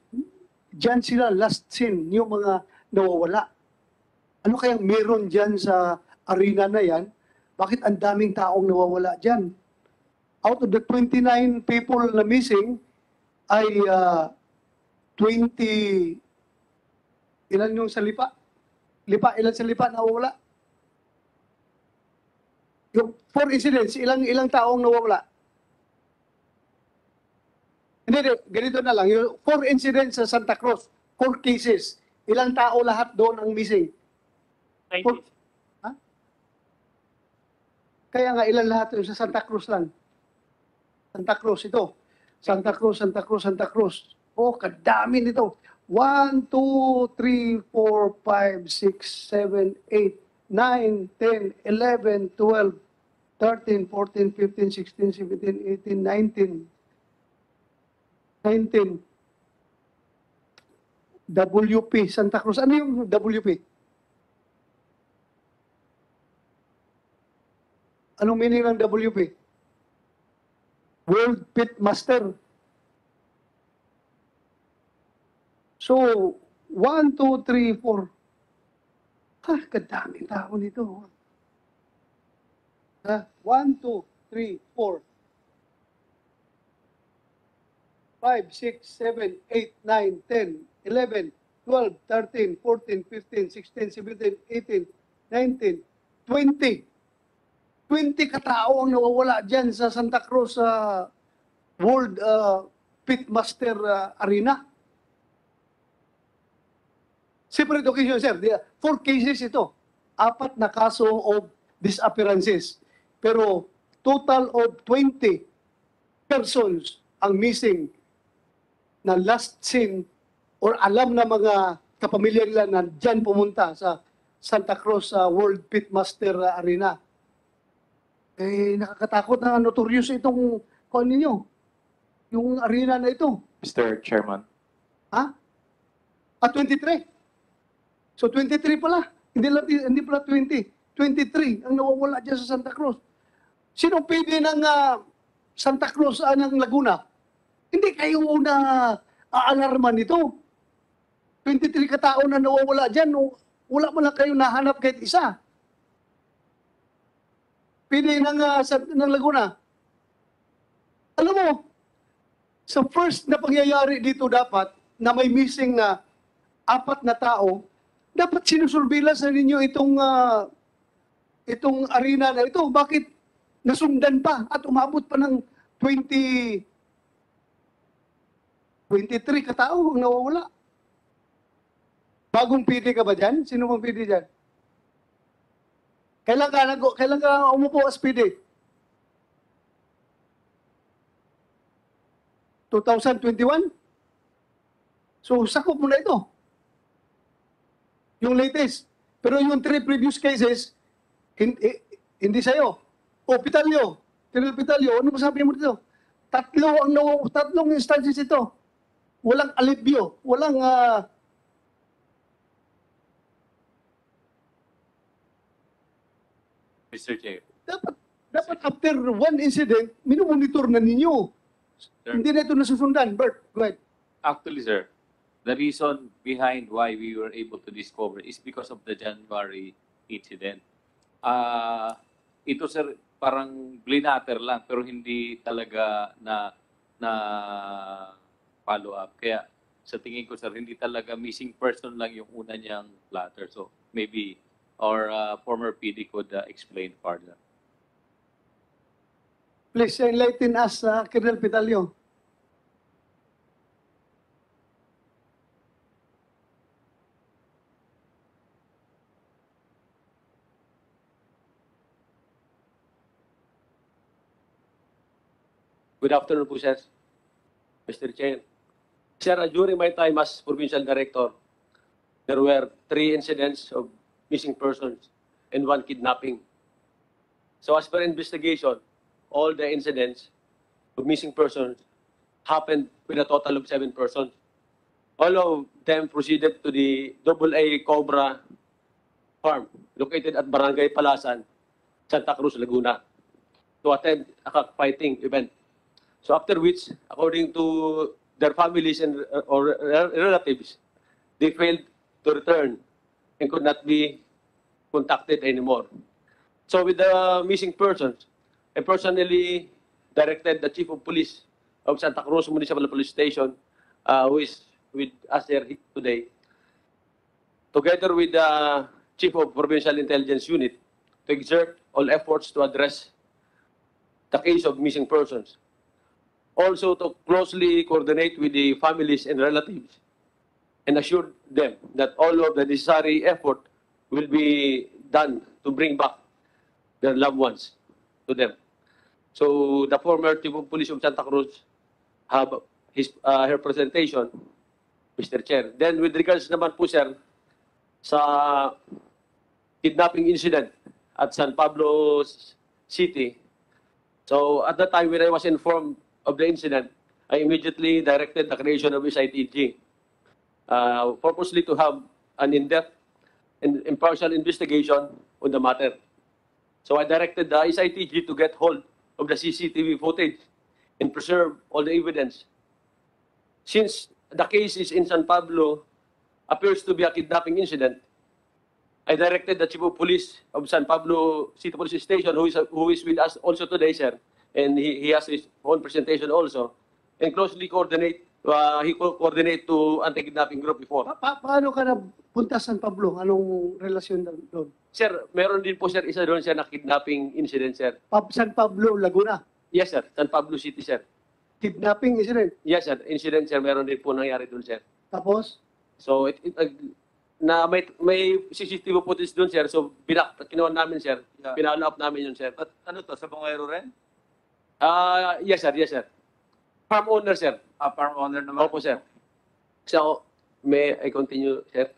sila last seen, yung mga nawawala. Ano kayang meron dyan sa arena na yan? Bakit ang daming taong nawawala dyan? Out of the 29 people na missing, ay 20, ilan yung sa lipa? Ilan sa lipa nawawala? Yung 4 incidents, ilang taong nawawala? Hindi, ganito na lang. Yung 4 incidents sa Santa Cruz, 4 cases, ilang tao lahat doon ang missing? 90. Kaya nga, ilan lahat yung sa Santa Cruz lang? Santa Cruz ito. Santa Cruz. Oh, kadami nito. 1, 2, 3, 4, 5, 6, 7, 8, 9, 10, 11, 12, 13, 14, 15, 16, 17, 18, 19. WP, Santa Cruz. Ano yung WP? Anong meaning ng WP? World Pit Master. So, 1, 2, 3, 4. Kadaming tao nito. 1, 2, 3, 4. 5, 6, 7, 8, 9, 10, 11, 12, 13, 14, 15, 16, 17, 18, 19, 20. 20 katao ang nawawala dyan sa Santa Cruz World Pitmaster Arena. Separate occasion, sir. 4 cases ito. 4 na kaso of disappearances. Pero total of 20 persons ang missing na last seen or alam na mga kapamilya nila na dyan pumunta sa Santa Cruz World Pitmaster Arena. Nakakatakot na notorious itong kung ninyo. Yung arena na ito. Mr. Chairman. 23. So 23 pala. Hindi pala 20. 23 ang nawawala dyan sa Santa Cruz. Sino pwede ng Santa Cruz ng Laguna? Hindi kayo na aalarman nito. 23 katao na nawawala dyan. Wala mo lang kayo nahanap kahit isa. PD ng Laguna. Alam mo, sa first na pangyayari dito dapat, na may missing na 4 na tao, dapat sinusurveillance na ninyo itong arena na ito. Bakit nasundan pa at umabot pa ng 23 katao ang nawawala? Bagong PD ka ba dyan? Sino bang PD dyan? Kailan ka umupo as PD? 2021? So, sakop mo na ito. Yung latest. Pero yung 3 previous cases, hindi sa'yo. O, Pitalyo. Colonel Pitalyo, ano masabi mo dito? Tatlong instances ito. Walang alibyo. Walang... Mr. Chair. Dapat after one incident, minumonitor na ninyo. Sir. Hindi na ito nasusundan. Bert, go ahead. Actually, sir, the reason behind why we were able to discover is because of the January incident. Ito, sir, parang blinater lang pero hindi talaga na follow up. Kaya sa tingin ko, sir, hindi talaga missing person lang yung una niyang platter. So maybe our former PD could explain further. Please enlighten us, Colonel Pitalyo. Good afternoon po, sir. Mr. Chair. Sir, during my time as provincial director, there were 3 incidents of missing persons and 1 kidnapping. So as per investigation, all the incidents of missing persons happened with a total of 7 persons. All of them proceeded to the AA Cobra farm located at Barangay Palasan, Santa Cruz, Laguna to attend a cockfighting event. So after which, according to their families and or relatives, they failed to return and could not be contacted anymore. So with the missing persons, I personally directed the Chief of Police of Santa Cruz Municipal Police Station, who is with us here today, together with the Chief of Provincial Intelligence Unit, to exert all efforts to address the case of missing persons. Also to closely coordinate with the families and relatives and assure them that all of the necessary effort will be done to bring back their loved ones to them. So the former Chief of Police of Santa Cruz have her presentation, Mr. Chair. Then with regards naman po, sir, sa kidnapping incident at San Pablo City, so at the time when I was informed of the incident, I immediately directed the creation of SITG, purposely to have an in-depth and impartial investigation on the matter. So I directed the SITG to get hold of the CCTV footage and preserve all the evidence. Since the case is in San Pablo, appears to be a kidnapping incident, I directed the Chief of Police of San Pablo City Police Station, who is with us also today, sir, and he has his own presentation also, and closely coordinate, he coordinate to anti-kidnapping group before. Paano ka napunta San Pablo? Anong relasyon doon? Sir, meron din po, sir, isa doon, sir, na kidnapping incident, sir. San Pablo, Laguna? Yes, sir. San Pablo City, sir. Kidnapping incident? Yes, sir. Incident, sir. Meron din po nangyari doon, sir. Tapos? So, na may CCTV footage doon, sir. So, kinuha namin, sir. Yeah. Pinalo up namin yun, sir. But ano to, sa Bungero rin? Yes, sir. Yes, sir. Farm owner, sir. Farm owner naman? Opo, sir. So, may I continue, sir?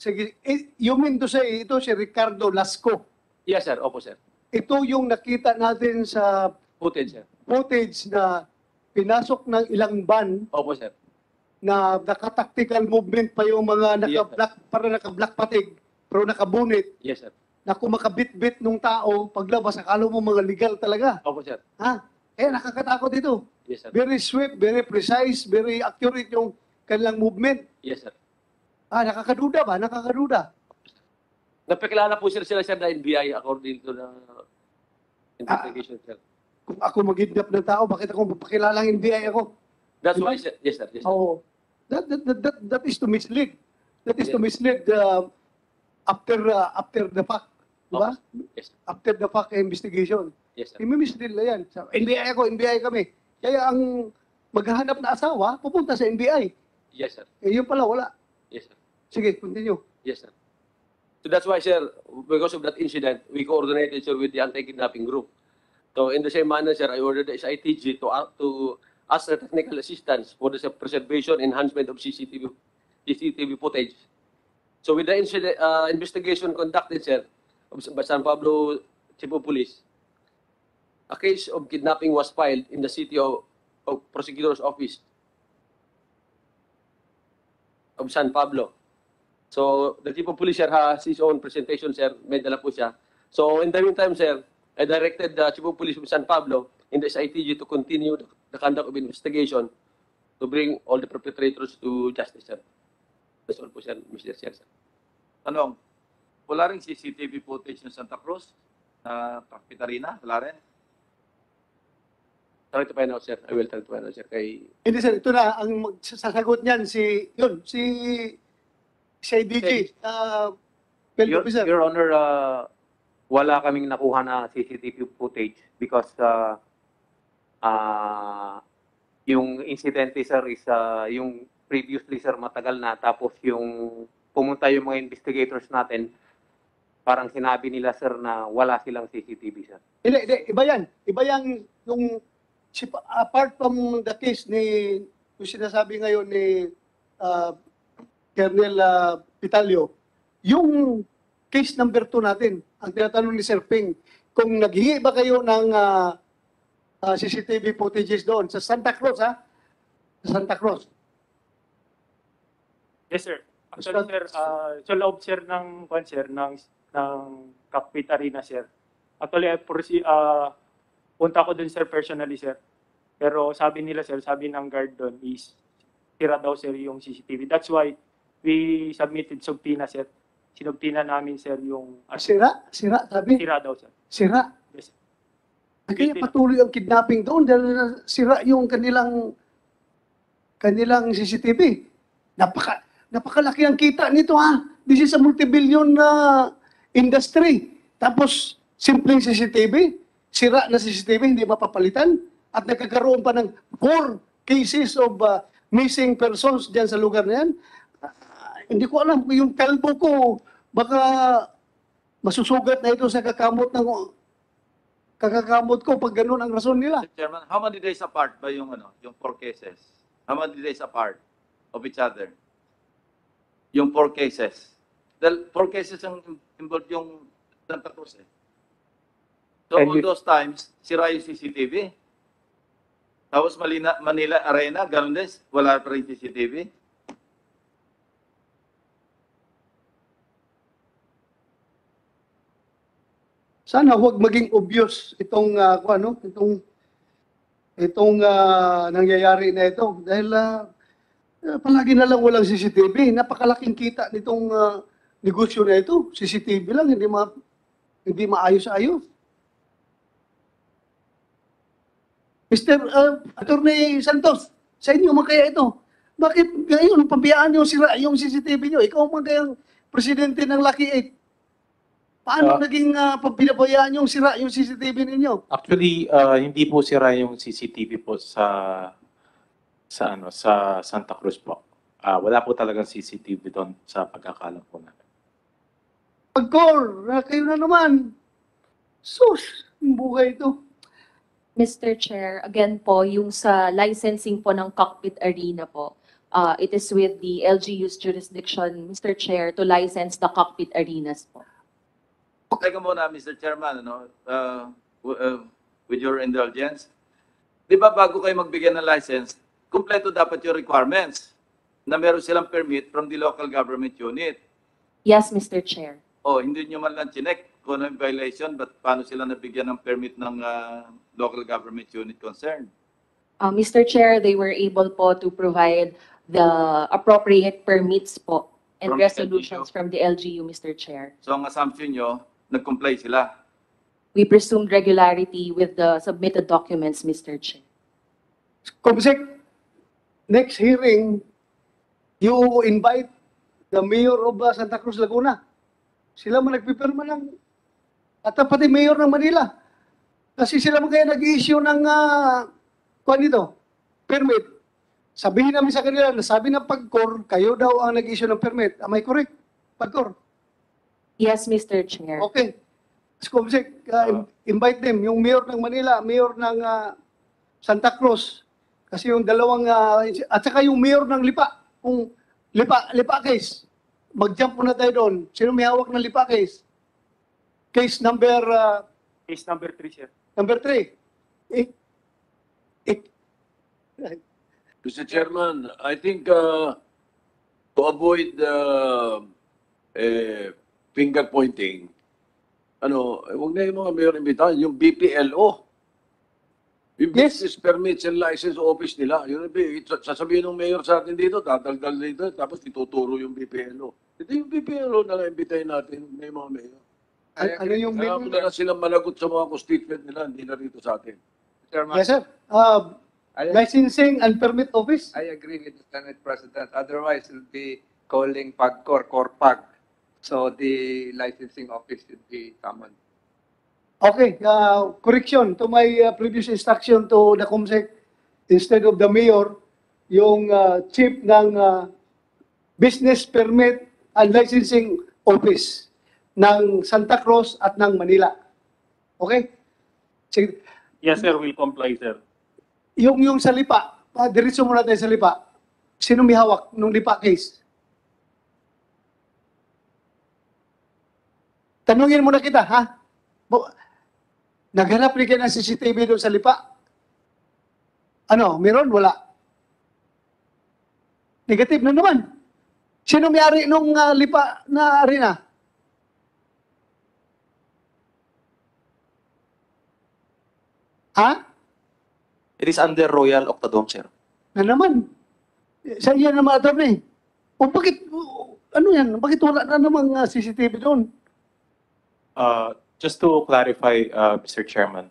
Sige. You mean to say, ito si Ricardo Lasco? Yes, sir. Opo, sir. Ito yung nakita natin sa footage, sir. Footage na pinasok ng ilang van. Opo, sir. Na naka-tactical movement pa yung mga naka-black, para naka-black patig, pero naka-bonnet. Yes, sir. Na kung makabit-bit nung tao, paglabas, akala mo mga legal talaga. Opo, sir. Ha? Nakakatakot ito. Yes, sir. Very swift, very precise, very accurate yung kanilang movement. Yes, sir. Nakakaduda ba? Nakakaduda. Napakilala po sila sir na NBI according to the investigation, sir. Kung ako mag-kidnap ng tao, bakit ako magpakilalang NBI ako? That's why, sir. Yes, sir. Yes, sir. Oh, that is to mislead. That is to mislead after the fact. Diba? Yes, sir. After the fact investigation. Yes, sir. I-mislead na yan. So, NBI ako, NBI kami. Kaya ang maghahanap na asawa, pupunta sa NBI. Yes, sir. Eh, yun pala, wala. Yes, sir. Sige, continue. Yes, sir. So that's why, sir, because of that incident, we coordinated, sir, with the anti-kidnapping group. So in the same manner, sir, I ordered the SITG to ask the technical assistance for the preservation, enhancement of CCTV footage. So with the incident, investigation conducted, sir, of San Pablo Chief of Police, a case of kidnapping was filed in the city of Prosecutor's Office of San Pablo. So, the Chief of Police, sir, has his own presentation, sir. May dala po siya. So, in the meantime, sir, I directed the Chief of Police of San Pablo in the SITG to continue the conduct of investigation to bring all the perpetrators to justice, sir. That's all po, sir, Mr. Chair, sir. Tanong, wala rin CCTV footage ng Santa Cruz na Cockpit Arena? Wala rin? Try to find out, sir. I will try to find out, sir. Hindi, sir. Ito na. Ang sasagot niyan, si IDG, field officer. Your Honor, wala kaming nakuha na CCTV footage because yung incidente, sir, is yung previously, sir, matagal na. Tapos yung pumunta yung mga investigators natin, parang sinabi nila, sir, na wala silang CCTV, sir. Hindi. Iba yan. Iba yan yung apart from the case ni yung sinasabi ngayon ni Colonel Pitalio, yung case number 2 natin, ang tinatanong ni Sir Ping, kung naghingi ba kayo ng CCTV footages doon sa Santa Cruz, ha? Sa Santa Cruz. Yes, sir. Actually, sir, sa loob, sir, ng Cockpit Arena, sir. Actually, punta ko dun, sir, personally, sir. Pero sabi nila, sir, sabi ng guard doon is sira daw, sir, yung CCTV. That's why we submitted subpoena, sir. Sinubtina namin, sir, yung... Sira? Sabi? Sira daw, sir. Sira? Yes, sir. Kaya patuloy ang kidnapping doon dahil sira yung kanilang CCTV. Napakalaki ang kita nito, ha? This is a multi-billion industry. Tapos, simpleng CCTV, sira na CCTV, hindi mapapalitan. At nagkakaroon pa ng 4 cases of missing persons dyan sa lugar na yan. Hindi ko alam kung yung kalbo ko, baka masusugat na ito sa kakakamot ko pag ganun ang rason nila. Mr. Chairman, how many days apart ba yung 4 cases? How many days apart of each other? Yung 4 cases. Dahil 4 cases ang involved yung Santa Cruz, eh. So, all those times, sira yung CCTV. Tapos Manila Arena, ganun din, wala pa rin CCTV. Sana huwag maging obvious itong nangyayari na ito dahil palagi na lang walang CCTV. Napakalaking kita nitong negosyo na ito. CCTV lang, hindi maayos-ayos. Mr. Attorney Santos, sa inyo man kaya ito? Bakit ngayon pabiyaan niyo sira yung CCTV niyo? Ikaw man kayang presidente ng Lucky 8. Paano naging pinabayaan yung sira yung CCTV ninyo? Actually, hindi po sira yung CCTV po sa Santa Cruz po. Wala po talagang CCTV doon sa pagkakalam po namin. Pag-core, kayo na naman. Sus, yung buhay ito. Mr. Chair, again po, yung sa licensing po ng Cockpit Arena po, it is with the LGU's jurisdiction, Mr. Chair, to license the Cockpit Arenas po. Teka muna, Mr. Chairman, with your indulgence. Di ba bago kayo magbigyan ng license, kumpleto dapat yung requirements na meron silang permit from the local government unit. Yes, Mr. Chair. Hindi nyo man lang chinek kung ano yung violation, but paano sila nabigyan ng permit ng local government unit concerned? Mr. Chair, they were able po to provide the appropriate permits po and From resolutions from the LGU, Mr. Chair. So ang assumption nyo, nag-comply sila. We presumed regularity with the submitted documents, Mr. Chair. Comsec, next hearing, you invite the mayor of Santa Cruz, Laguna. Sila mo nagpipirma ng, at pati mayor ng Manila. Kasi sila mo kaya nag-issue ng, kuha nito, permit. Sabihin namin sa kanila, nasabi ng PAGCOR, kayo daw ang nag-issue ng permit. Am I correct? PAGCOR? Yes, Mr. Chair. Okay. Comsec, invite them, yung mayor ng Manila, mayor ng Santa Cruz, kasi yung dalawang, at saka yung mayor ng Lipa, kung Lipa case, mag-jump muna tayo doon. Sino may hawak ng Lipa case? Case number, Case number 3, sir. number 3. Mr. Chairman, I think to avoid finger pointing, huwag na yung mga mayor imbitahan, yung BPLO. Yung Yes. Business Permits and License Office nila. Yun, sasabihin ng mayor sa atin dito, tatagdal dito, tapos ituturo yung BPLO. Ito yung BPLO na imbitahin natin, may mga mayor. Ano yung Kaya mo na silang managot sa mga constituent nila, hindi na rito sa atin. Chairman, Yes, sir. Licensing and Permit Office? I agree with the Senate President. Otherwise, we'll be calling PAGCOR, CORPAG. So the licensing office should be summoned. Okay, correction to my previous instruction to the COMSEC, instead of the mayor, yung chief ng Business Permit and Licensing Office ng Santa Cruz at ng Manila. Okay? Sige. Yes, sir. Will comply, sir. Yung sa Lipa, diretso muna tayo sa Lipa. Sino may hawak nung Lipa case? Tanungin muna kita, ha? Naghanap rin kayo ng CCTV doon sa Lipa? Ano, meron? Wala. Negative na naman. Sino may-ari nung Lipa na arena? Ha? It is under Royal Octodome, sir. Na naman. Sa yan naman ito na eh. O bakit, ano yan? Bakit wala na namang CCTV doon? Just to clarify, Mr. Chairman,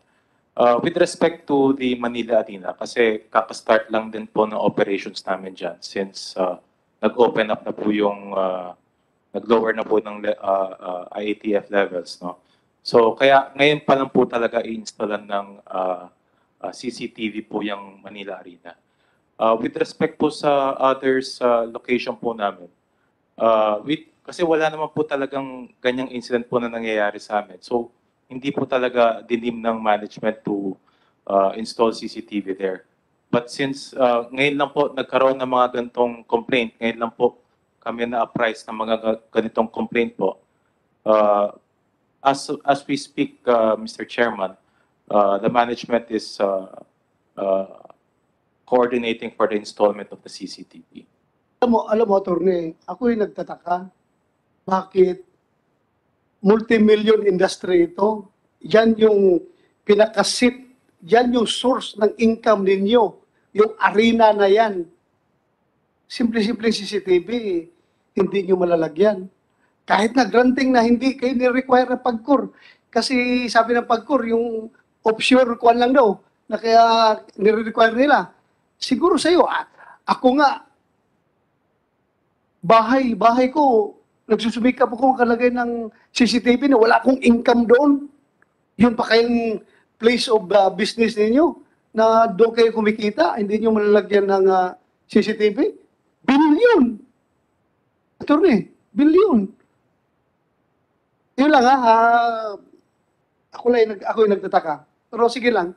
with respect to the Manila Arena, kasi kakastart lang din po ng operations namin dyan since nag-open up na po yung, nag-lower na po ng IATF levels, no? So, kaya ngayon pa lang po talaga i-installan ng CCTV po yung Manila Arena. With respect po sa others location po namin, kasi wala naman po talagang ganyang incident po na nangyayari sa amin. So, hindi po talaga dinim ng management to install CCTV there. But since ngayon lang po nagkaroon ng mga ganitong complaint, ngayon lang po kami na-apprise ng mga ganitong complaint po, as we speak, Mr. Chairman, the management is coordinating for the installment of the CCTV. Alam mo, attorney, ako yung nagtataka. Bakit multi-million industry ito? Yan yung pinakasit, yan yung source ng income ninyo. Yung arena na yan. Simple-simple CCTV, hindi nyo malalagyan. Kahit na granting na hindi kayo ni-require na PAGCOR. Kasi sabi ng PAGCOR, yung offshore kuan lang daw, na kaya ni-require nila. Siguro sa'yo, ako nga, bahay ko, nagsusumikap ako makalagay ng CCTV na wala akong income doon. Yun pa kayong place of business ninyo na doon kayo kumikita, hindi nyo malalagyan ng CCTV. Billion! Attorney, billion. Yun lang ako yung nagtataka. Pero sige lang.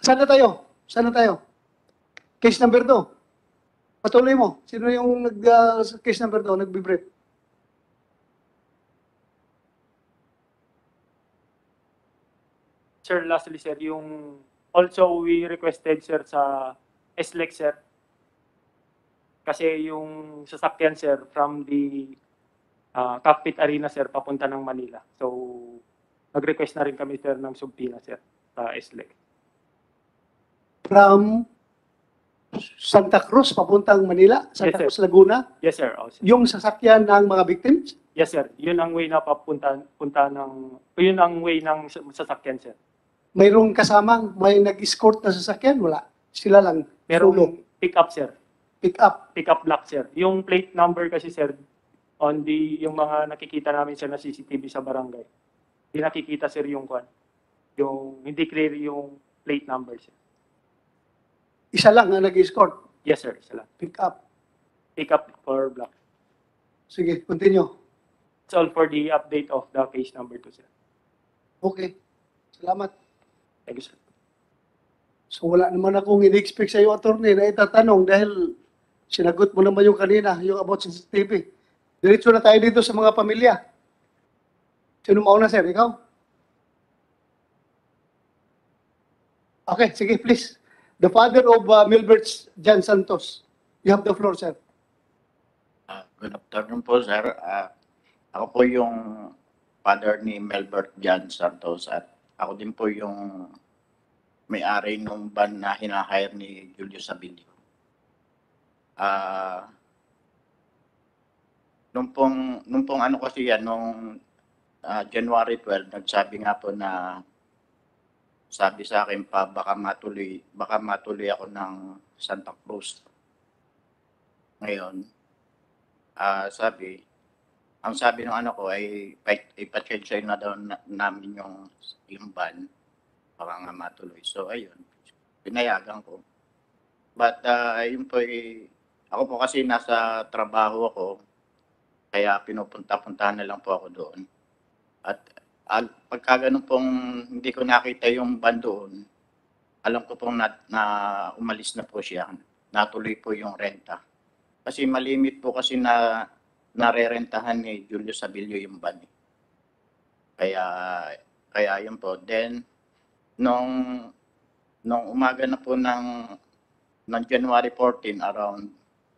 Sana tayo? Case number 2. Patuloy mo. Sino yung case number 2, nagbibrief? Sir, lastly, sir, also we requested, sir, sa SLEC, sir, kasi yung sasakyan, sir, from the Cockpit Arena, sir, papunta ng Manila. So, nag-request na rin kami, sir, ng subpoena, sir, sa SLEC. From Santa Cruz papuntang Manila, Santa Yes, sir. Cruz, Laguna, Yes, sir. Oh, sir. yung sasakyan ng mga victims? Yes, sir. Yun ang way na yun ang way ng sasakyan, sir. Mayroong kasamang may nag-escort na sasakyan? Wala. Sila lang. Solo. Merong pick up, sir. Pick up. Pick up block, sir. Yung plate number kasi, sir, yung mga nakikita namin, sir, na CCTV sa barangay. Hindi nakikita, sir, yung hindi clear yung plate number, sir. Isa lang ang nag-escort. Yes, sir. Isa lang. Pick up. Pick up for block. Sige, continue. It's all for the update of the case number 2, sir. Okay. Salamat. Thank you, sir. So wala naman akong in-expect sa iyo, attorney, na itatanong dahil sinagot mo naman yung kanina, yung about CCTV. Diretso na tayo dito sa mga pamilya. Sino mauna, sir? Ikaw? Okay, sige, please. The father of Milbert Jan Santos. You have the floor, sir. Good afternoon po, sir. Ako po yung father ni Melbert Jan Santos at ako din po yung may-ari nung van na hinahire ni Julius Abilio. Nung pong ano kasi yan, nung January 12, nagsabi nga po na sabi sa akin pa baka matuloy ako ng Santa Cruz. Ngayon, ang sabi ng ano ko ay ipatensya na daw namin yung van baka nga matuloy. So ayun, pinayagan ko. But yun po ako po kasi nasa trabaho ako kaya pinupunta-puntahan na lang po ako doon. At pagka ganun pong hindi ko nakita yung van doon, alam ko pong na umalis na po siya. Natuloy po yung renta. Kasi malimit po kasi na narerentahan ni Julius Abilio yung van. Kaya yun po. Then, nung umaga na po ng January 14 around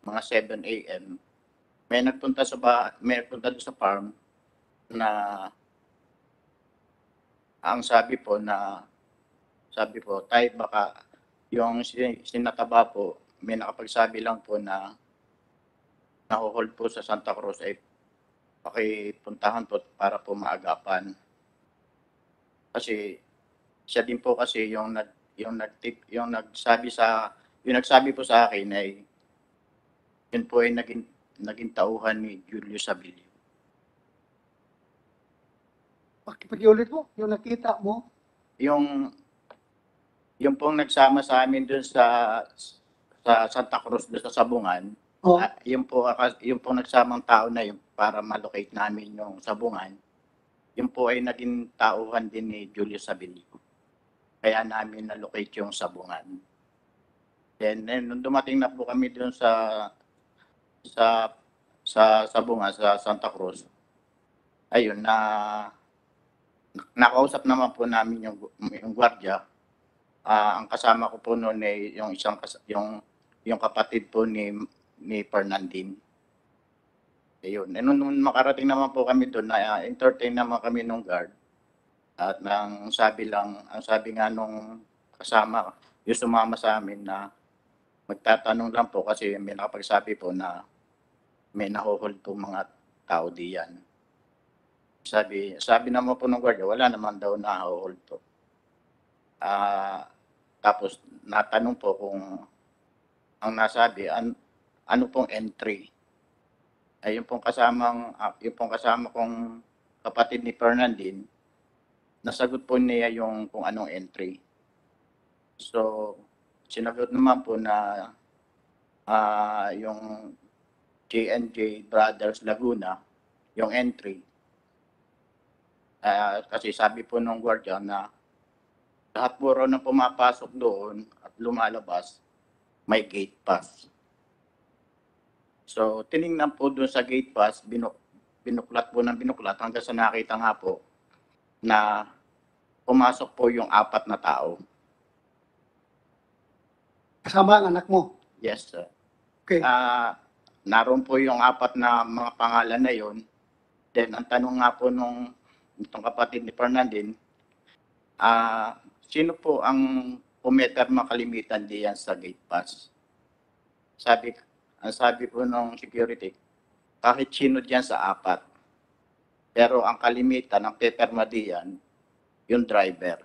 mga 7 a.m. may nagpunta doon sa farm na ang sabi po, tay baka yung sinataba po, may nakapagsabi lang po na nahuhold po sa Santa Cruz ay pakipuntahan po para po maagapan. Kasi siya din po kasi yung nagsabi po sa akin ay yun po ay naging tauhan ni Julius Abilio. Pakiulit mo, yung nakita mo? Yung pong nagsama sa amin doon sa Santa Cruz doon sa Sabungan, yung po nagsamang tao na yun para malocate namin yung Sabungan, yun po ay naging tauhan din ni Julius Abilio. Kaya namin na-locate yung Sabungan. Then nung dumating na po kami doon sa Sabungan, sa Santa Cruz, ayun, nakausap naman po namin yung gwardiya. Ang kasama ko po noon ay yung kapatid po ni Fernandine. Ayun. Nung makarating naman po kami doon, entertain naman kami nung guard. At ang sabi nga nung kasama, yung sumama sa amin na magtatanong lang po kasi may nakapagsabi po na may nahuhold po mga tao diyan. Sabi naman po ng gwardiya, wala naman daw nahuhold po. Tapos natanong po kung ang nasabi, ano pong entry. Ay yung pong kasama kong kapatid ni Fernandine, nasagot po niya yung kung anong entry. So, sinagot naman po na yung J&J Brothers Laguna, yung entry. Kasi sabi po ng gwardiya na lahat po raw na pumapasok doon at lumalabas, may gate pass. So, tiningnan po doon sa gate pass, binuklat po ng binuklat hanggang sa nakita nga po na pumasok po yung 4 na tao. Kasama ang anak mo? Yes, sir. Okay. Naroon po yung 4 na mga pangalan na yon. Then, ang tanong nga po itong kapatid ni Fernandine, sino po ang pumeter makalimitan diyan sa gate pass? ang sabi po ng security, kahit sino diyan sa apat. Pero ang kalimitan ng peperma diyan, yung driver.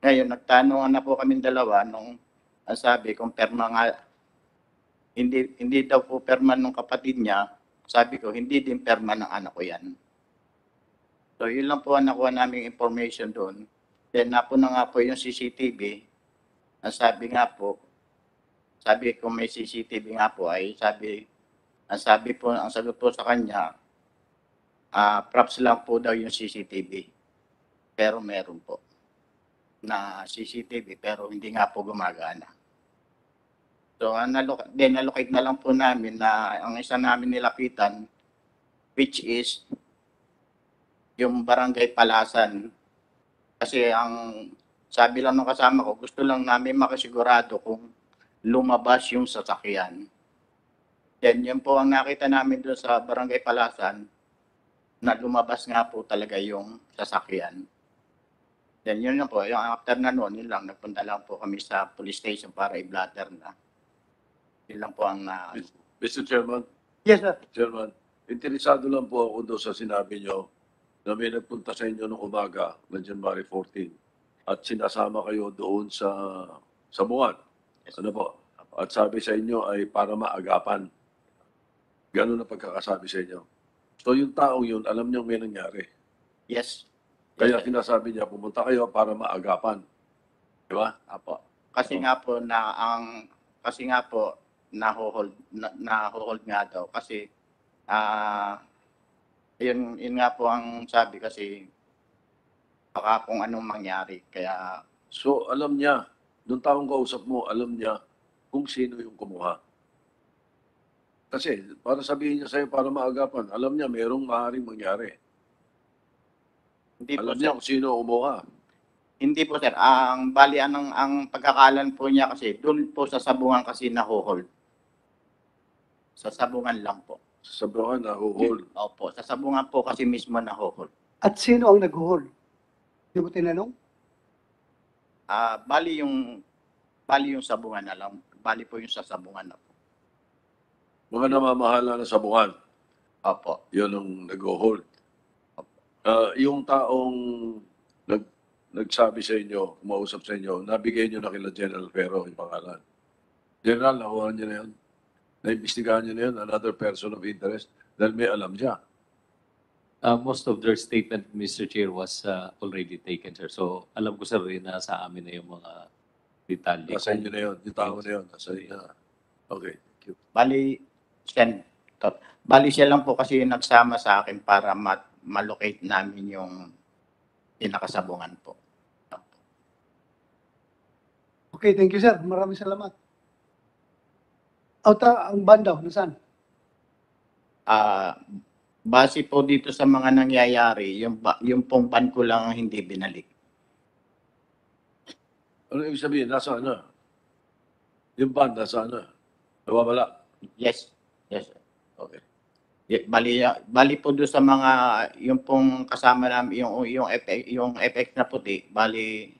Ngayon, nagtanungan na po kami dalawa nung ang sabi kung perma nga, hindi daw po perma ng kapatid niya. Sabi ko, hindi din perma ng anak ko yan. So, yun lang po ang nakuha naming information doon. Then, napuna nga po yung CCTV. Ang sabi nga po, sabi ko may CCTV nga po ay ang sagot po sa kanya, props lang po daw yung CCTV. Pero meron po na CCTV pero hindi nga po gumagana. So, nalocate na lang po namin na ang isa namin nilapitan, which is yung Barangay Palasan. Kasi ang sabi lang ng kasama ko, gusto lang namin makasigurado kung lumabas yung sasakyan. Then, yun po ang nakita namin doon sa Barangay Palasan, na lumabas nga po talaga yung sasakyan. Then, yun lang po. Yung after na noon, yun lang. Nagpunta lang po kami sa police station para i-blatter na. Yun lang po ang Mr. Chairman, Yes, sir. Chairman, interesado lang po ako doon sa sinabi nyo na may nagpunta sa inyo noong umaga ng January 14 at sinasama kayo doon sa Buwan. Ano po? At sabi sa inyo ay para maagapan. Ganun na pagkakasabi sa inyo. So yung taong yun, alam niyo may nangyari. Yes. Kaya sinasabi niya, pumunta kayo para maagapan. Di ba? Apo. Kasi nga po naho-hold nga daw kasi yun nga po ang sabi kasi baka kung anong mangyari kaya So alam niya, nung taong kausap mo, alam niya kung sino yung kumuha. Kasi para sabihin niya sa'yo para maagapan, alam niya mayroong maaaring mangyari. hindi po Alam niya kung sino kumuha. Hindi po sir, ang pagkakalan po niya kasi doon po sa sabungan kasi naho-hold. Sa sabungan lang po. Sa Buwan na hold. Opo, sa sabungan po kasi mismo naho-hold. At sino ang nag-hold? Di mo tinanong? Bali yung sabungan na lang. Bali po yung sa sabungan na po. Mga namamahala na sa Buwan. Opo. Yun ang nag-hold. Yung taong nagsabi sa inyo, kumausap sa inyo, nabigay nyo na kila General Ferro yung pangalan. General, nakuha niyo na yun. Naimbestigahan niyo na yun, another person of interest, dahil may alam siya. Most of their statement, Mr. Chair, was already taken, sir. So, alam ko, sir, nasa amin na yung mga detalye. Nasa inyo na yun, yung tao na yun. Okay, thank you. Bali siya lang po kasi yung nagsama sa akin para malocate namin yung pinakasabungan po. Okay, thank you, sir. Maraming salamat. Ang bandaw, nasaan? Base po dito sa mga nangyayari, yung pong ban ko lang ang hindi binalik. Ano ibig sabihin? Nasaan na? Yung band, nasaan na? Nawawala? Yes. Yes, sir. Okay. Bali po doon sa mga yung pong kasama namin yung FX na puti, bali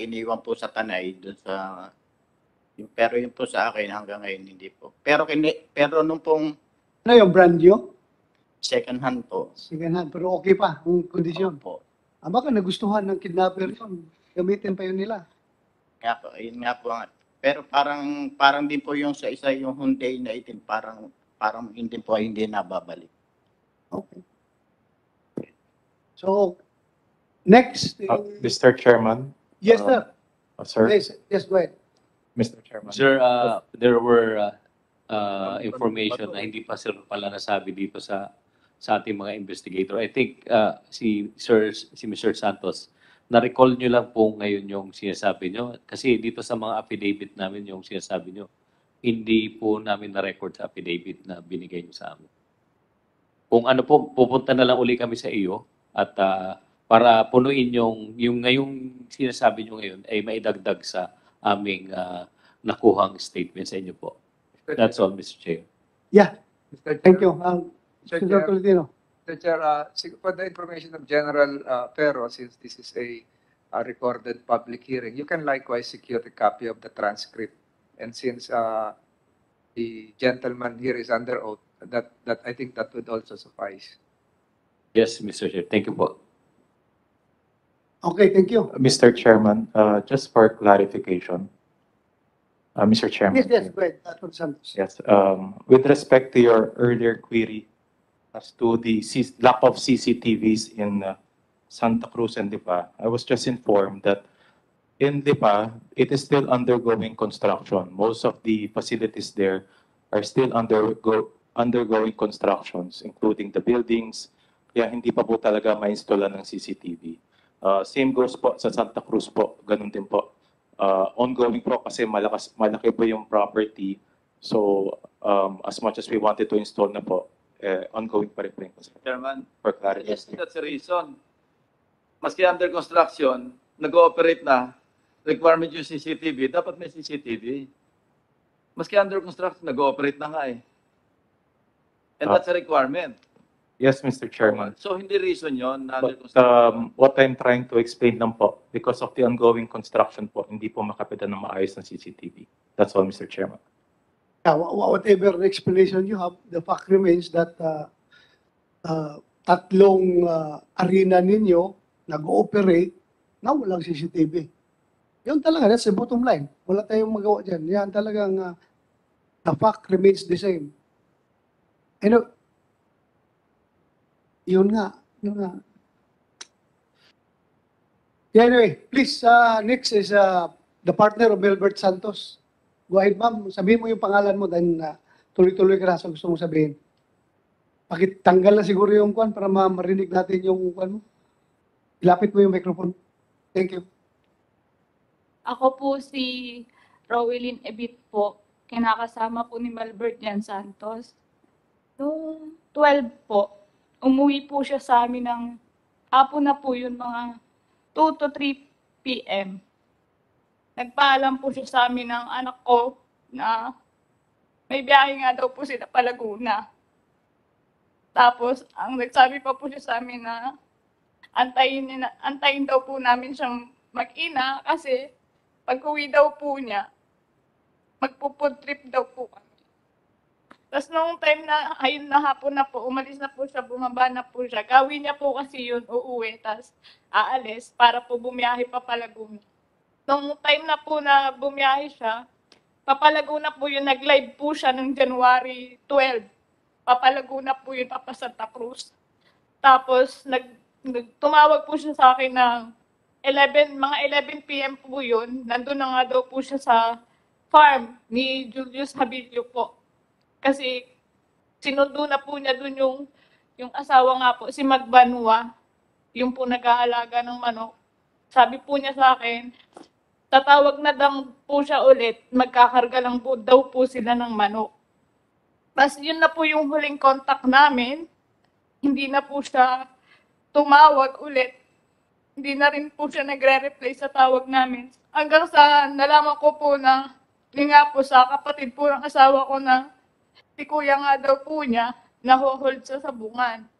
iniwan po sa Tanay doon sa pero yung po sa akin hanggang ngayon hindi po. Pero nung pong Ano yung brand new? second hand po. Second hand, pero okay pa ang kondisyon. Po. Baka nagustuhan ng kidnapper yun. Gamitin pa yun nila. Yun nga po. Pero parang din po yung sa isa yung Hyundai na itim, parang hindi nababalik. Okay. So, next. Mr. Chairman. Yes, sir. Sir. Yes, go ahead. Mr. Chairman. Sir, there were information na hindi pa sir pala nasabi dito sa ating mga investigator. I think si Mr. Santos, na-recall nyo lang po ngayon yung sinasabi nyo. Kasi dito sa mga affidavit namin yung sinasabi nyo, hindi po namin na-record sa affidavit na binigay nyo sa amin. Kung ano po, pupunta na lang uli kami sa iyo at para punuin yung ngayong sinasabi nyo ngayon ay maidagdag sa aming nakuhang statement sa inyo po. That's all, Mr. Chair. Yeah, Mr. thank you. Mr. Senator Chair, Tolentino. Mr. Chair, for the information of General Ferro, since this is a recorded public hearing, you can likewise secure a copy of the transcript And since the gentleman here is under oath, that I think that would also suffice. Yes, Mr. Chair. Thank you po. Okay, thank you. Mr. Chairman, just for clarification, Mr. Chairman. Yes, go ahead, Atty. Santos. Yes, with respect to your earlier query as to the lack of CCTVs in Santa Cruz and Lipa, I was just informed that in Lipa, it is still undergoing construction. Most of the facilities there are still undergoing constructions, including the buildings. Kaya hindi pa po talaga ma-installan ng CCTV. Same goes po sa Santa Cruz po, ganun din po. Ongoing po kasi malaki po yung property. So, as much as we wanted to install na po, ongoing pa rin po yung construction. Chairman, For clarity. yes, that's the reason. Maski under construction, nag-ooperate na, requirement yung CCTV, dapat may CCTV. Maski under construction, nag-ooperate na nga eh. And that's a requirement. Yes, Mr. Chairman. So, hindi reason yon na under But construction. what I'm trying to explain lang po, because of the ongoing construction po, hindi po makapitan ng maayos ng CCTV. That's all, Mr. Chairman. Yeah, whatever explanation you have, the fact remains that tatlong arena ninyo nag-ooperate na walang CCTV. Yun talaga, that's the bottom line. Wala tayong magawa dyan. Yan talagang the fact remains the same. Ano, yun nga. Yeah, anyway, please, next is the partner of Melbert Santos. Go ahead, ma'am. Sabihin mo yung pangalan mo dahil tuloy-tuloy ka na sa gusto mong sabihin. Pakitanggal na siguro yung kwan para marinig natin yung kwan mo. Ilapit mo yung microphone. Thank you. Ako po si Rowelyn Ebit po. Kinakasama po ni Melbert Jan Santos. Noong 12 po, umuwi po siya sa amin ng hapon na po yun, mga 2 to 3 p.m. Nagpaalam po siya sa amin ng anak ko na may biyahe nga daw po sila pa Laguna. Tapos, ang nagsabi pa po siya sa amin na antayin daw po namin siyang mag-ina kasi pag uwi daw po niya, magpo-food trip daw po kami. Tapos noong time na, ayun na hapon na po, umalis na po siya, bumaba na po siya. Gawin niya po kasi yun, uuwi, tapos aalis para po bumiyahe pa Laguna. Noong time na po na bumiyahe siya, Papalaguna po yun, nag-live po siya ng January 12. Papalaguna po yun, Papa Santa Cruz. Tapos, tumawag po siya sa akin ng mga 11 p.m. po yun. Nandun na nga daw po siya sa farm ni Julius Habilio po. Kasi sinundo na po niya dun yung asawa nga po, si Magbanua, yung po nag-aalaga ng manok. Sabi po niya sa akin, tatawag na daw po siya ulit, magkakarga lang po daw po sila ng manok. Tapos yun na po yung huling contact namin, hindi na po siya tumawag ulit. Hindi na rin po siya nagre-reply sa tawag namin. Hanggang sa nalaman ko po na, yun nga po sa kapatid po ng asawa ko na si kuya nga daw po niya, naho-hold sa sabungan.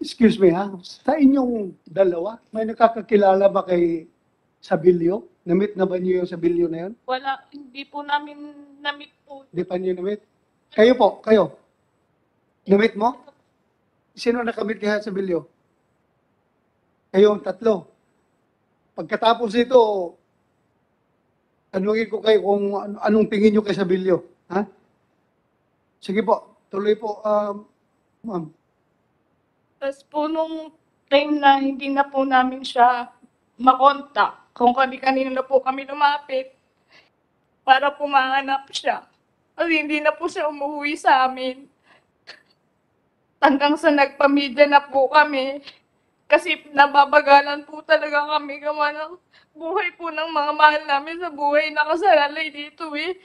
Excuse me ha, sa inyong dalawa, may nakakakilala ba kay Sabilio? Na-meet na ba niyo yung Sabilio na yun? Wala, hindi po namin na-meet po. Hindi pa niyo na-meet? Kayo po, kayo? Na-meet mo? Sino nakamit kaya Sabilio? Kayong tatlo. Pagkatapos ito, tanungin ko kayo kung anong tingin niyo kay Sabilio. Ha? Sige po, tuloy po, ma'am. Tapos po nung time na hindi na po namin siya makontak, kung kani-kanino na po kami lumapit para po mahanap siya. Kasi hindi na po siya umuwi sa amin. Hanggang sa nagpamilya na po kami. Kasi nababagalan po talaga kami gawa ng buhay po ng mga mahal namin sa buhay nakasalalay dito eh.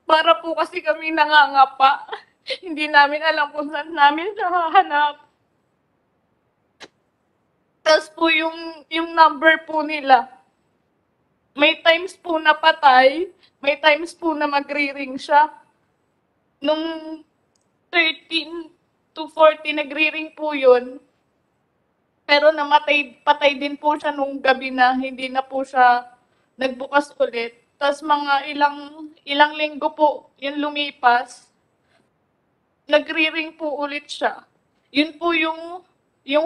Para po kasi kami nangangapa. Hindi namin alam kung saan namin siya hahanap. Tapos po yung number po nila, may times po na patay, may times po na magre-ring siya. Nung 13 to 40 nagre-ring po yun, Pero patay din po siya nung gabi na hindi na po siya nagbukas ulit. Tapos mga ilang linggo po yung lumipas, nagri-ring po ulit siya. Yun po yung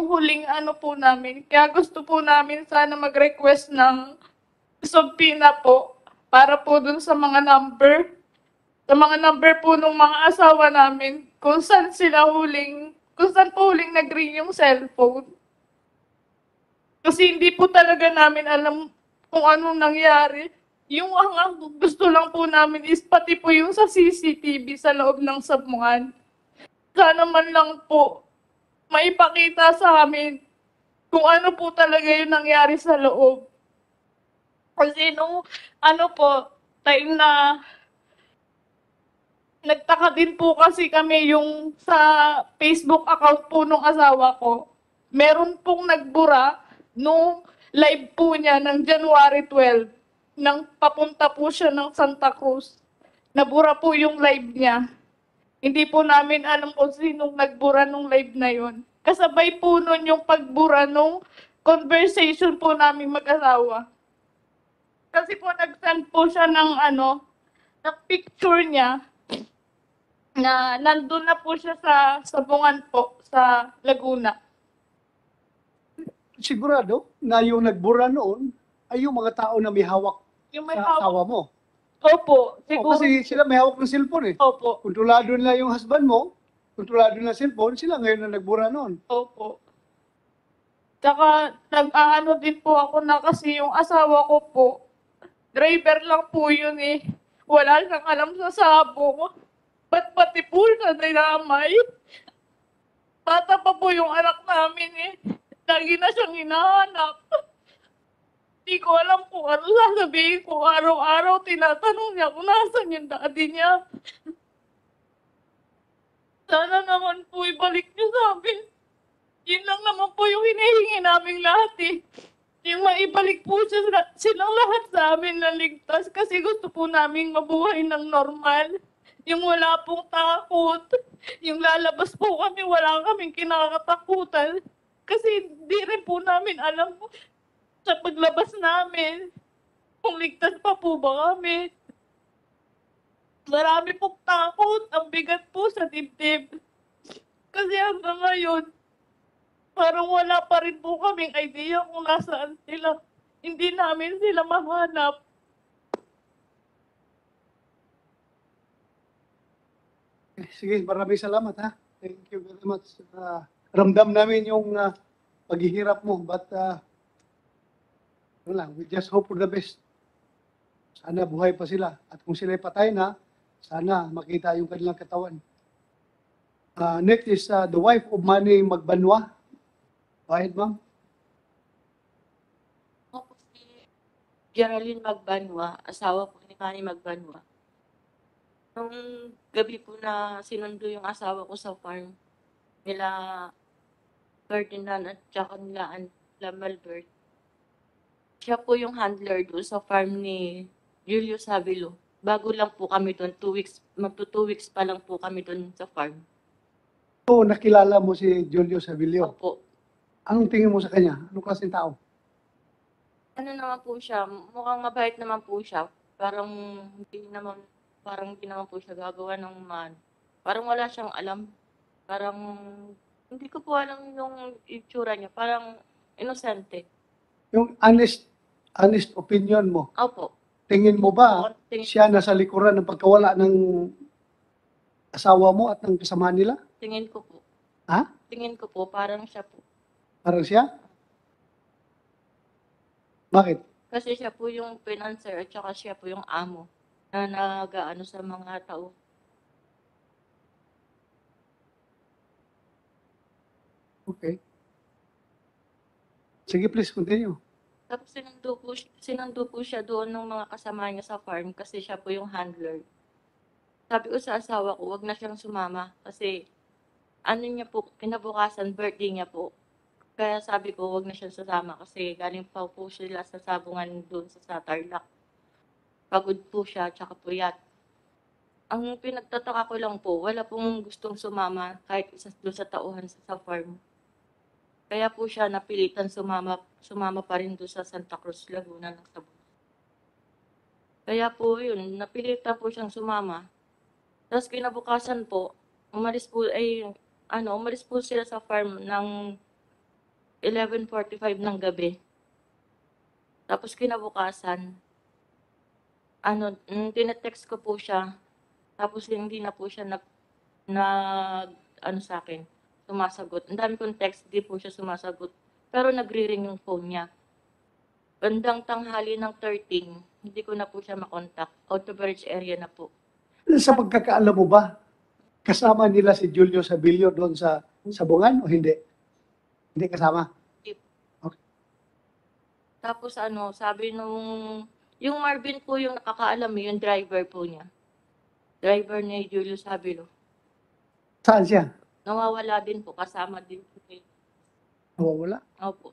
huling ano po namin. Kaya gusto po namin sana mag-request ng subpoena po para po dun sa mga number. Sa mga number po ng mga asawa namin kung saan po huling nag-ring yung cellphone. Kasi hindi po talaga namin alam kung anong nangyari. Yung ang gusto lang po namin is pati po yung sa CCTV sa loob ng sabungan. Sana man lang po maipakita sa amin kung ano po talaga yung nangyari sa loob. Kasi nung time na nagtaka din po kasi kami yung sa Facebook account po nung asawa ko. Meron pong nagbura nung live po niya ng January 12 nang papunta po siya ng Santa Cruz. Nabura po yung live niya. Hindi po namin alam kung sinong nagbura nung live na yon. Kasabay po nun yung pagbura nung conversation po namin mag-asawa. Kasi po nag-send po siya ng ng picture niya na nandun na po siya sa sabungan po sa Laguna. Sigurado na yung nagbura noon ay yung mga tao na may hawak Yung may sa asawa hawak. mo. Opo, Oh, siguro. kasi sila may hawak ng cellphone eh. Opo. Kontrolado nila yung husband mo, kontrolado nila cellphone, sila ngayon na nagbura noon. Opo. Tsaka nag-aano din po ako na kasi yung asawa ko po, driver lang po yun eh. Wala siyang alam sa sabong. Ba't pati po siya dinamay? Bata pa po yung anak namin eh. Lagi na siyang hinahanap. Hindi ko alam kung ano sasabihin ko. Araw-araw tinatanong niya kung nasan yung daddy niya. Sana naman po ibalik niyo sa amin. Yun lang naman po yung hinihingi naming lahat eh. Yung maibalik po silang lahat sa amin na ligtas kasi gusto po naming mabuhay ng normal. Yung wala pong takot. Yung lalabas po kami, wala kaming kinakatakutan. Kasi di rin po namin alam sa paglabas namin kung ligtas pa po ba kami. Marami pong takot. Ang bigat po sa dibdib. Kasi hanggang ngayon, parang wala pa rin po kaming idea kung nasaan sila. Hindi namin sila mahanap. Sige, maraming salamat ha. Thank you very much. Ramdam namin yung paghihirap mo, but we just hope for the best. Sana buhay pa sila. At kung sila'y patay na, sana makita yung kanilang katawan. Next is the wife of Manny Magbanwa. Go ahead, ma'am. Ako po si Geraldine Magbanwa, asawa po ni Manny Magbanwa. Nung gabi po na sinundo yung asawa ko sa farm, nila Ferdinand at saka nila Malbert. Siya po yung handler doon sa farm ni Julius Havilo. Bago lang po kami doon, 2 weeks, magto 2 weeks pa lang po kami doon sa farm. So, nakilala mo si Julio Sabilio. Opo. Anong tingin mo sa kanya? Anong klaseng tao? Ano naman po siya, mukhang mabait naman po siya. Parang hindi naman po siya gagawa ng parang wala siyang alam. Parang hindi ko po alam yung itsura niya. Parang inosente. Yung honest opinion mo. Opo. Tingin mo ba Tingin- siya nasa likuran ng pagkawala ng asawa mo at ng kasama nila? Tingin ko po. Ha? Tingin ko po, parang siya po. Parang siya? Bakit? Kasi siya po yung financer at saka siya po yung amo na nag-aano sa mga tao. Okay. Sige, please continue. Tapos sinundo po siya doon ng mga kasama niya sa farm kasi siya po yung handler. Sabi ko sa asawa ko, wag na siyang sumama kasi ano niya po, kinabukasan, birthday niya po. Kaya sabi ko, wag na siyang sasama kasi galing pa po sila sa sabungan doon sa Tarlac. Pagod po siya, tsaka puyat. Ang pinagtataka ko lang po, wala pong gustong sumama kahit isa doon sa tauhan sa farm. Kaya po siya napilitan sumama pa rin doon sa Santa Cruz, Laguna ng Sabon. Kaya po yun, napilitan po siyang sumama. Tapos kinabukasan po, umalis po sila sa farm ng 11:45 ng gabi. Tapos kinabukasan, tinetext ko po siya. Tapos hindi na po siya sa akin, sumasagot. Ang dami kong text, hindi po siya sumasagot. Pero nagre-ring yung phone niya. Bandang tanghali ng 13, hindi ko na po siya makontak. Out of reach area na po. Sa pagkakaalam mo ba, kasama nila si Julio Sabilio doon sa Sabungan o hindi? Hindi kasama? Tapos sabi yung Marvin po yung nakakaalam, yung driver po niya. Driver ni Julio Sabilio. Saan siya? Nawawala din po, kasama din po. Nawawala? Opo.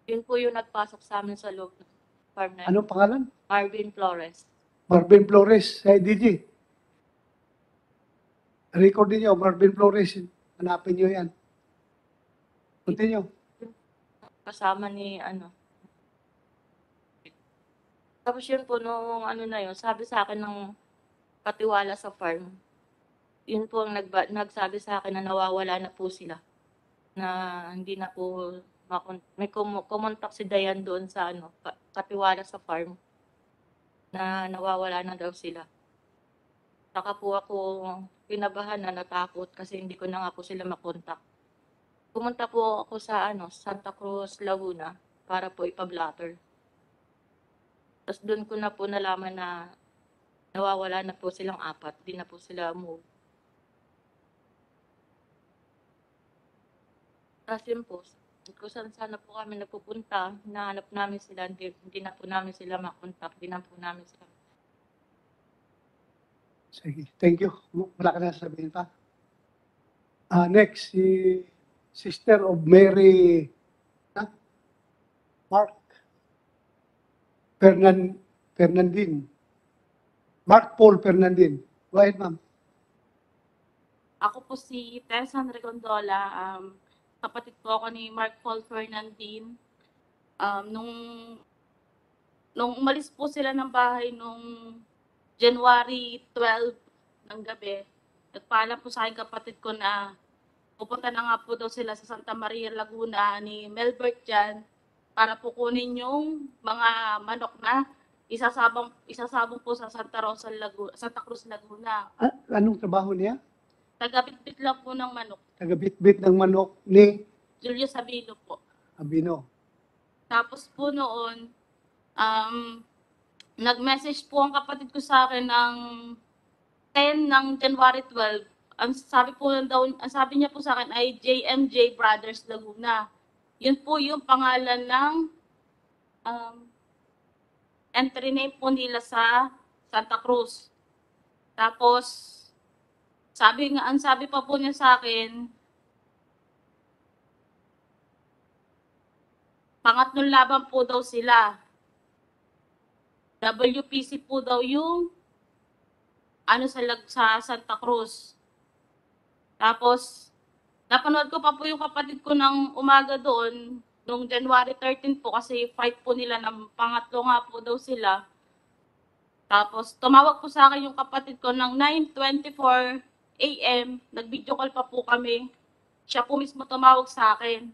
Yun po yung nagpasok sa amin sa loob ng farm na. Anong pangalan? Marvin Flores. Marvin Flores, sa IDG. Record niyo, Marvin Flores. Hanapin niyo yan. Continue. Kasama ni Tapos yun po, nung sabi sa akin ng katiwala sa farm, yun po ang nagsabi sa akin na nawawala na po sila. Na hindi na po, may kumontak si Dayan doon sa katiwala sa farm, na nawawala na daw sila. Saka po ako kinabahan na natakot kasi hindi ko na nga po sila makontak. Pumunta po ako sa Santa Cruz, Laguna para po ipablatter. Tapos doon ko na po nalaman na nawawala na po silang 4, di na po sila move. Kasi po, kung saan sana po kami nagpupunta, hinahanap namin sila, hindi na po namin sila makontak, hindi na po namin sila. Sige, thank you. Wala ka na sabihin pa. Next, si Sister of Mary Mark Fernandin. Mark Paul Fernandin. Go ahead, ma'am. Ako po si Tessan Regondola. Kapatid po ako ni Mark Paul Fernandin. Nung umalis po sila ng bahay nung January 12 ng gabi, nagpaalam po sa akin kapatid ko na pupunta na nga po daw sila sa Santa Maria, Laguna ni Melbert dyan para po kunin yung mga manok na isasabong po sa Santa Cruz, Laguna. Anong trabaho niya? Taga-bitbit lang po ng manok. Taga-bitbit ng manok ni Julio Sabilio po. Abino. Tapos po noon, nag-message po ang kapatid ko sa akin ng 10 ng January 12. Ang sabi niya po sa akin ay JMJ Brothers Laguna. Yun po yung pangalan ng entry name po nila sa Santa Cruz. Tapos, ang sabi pa po niya sa akin, pangatlong laban po daw sila. WPC po daw yung sa Santa Cruz. Tapos, napanood ko pa po yung kapatid ko ng umaga doon, noong January 13 po, kasi fight po nila ng pangatlo nga po daw sila. Tapos, tumawag po sa akin yung kapatid ko ng 9:24 AM, nag-video call pa po kami. Siya po mismo tumawag sa akin.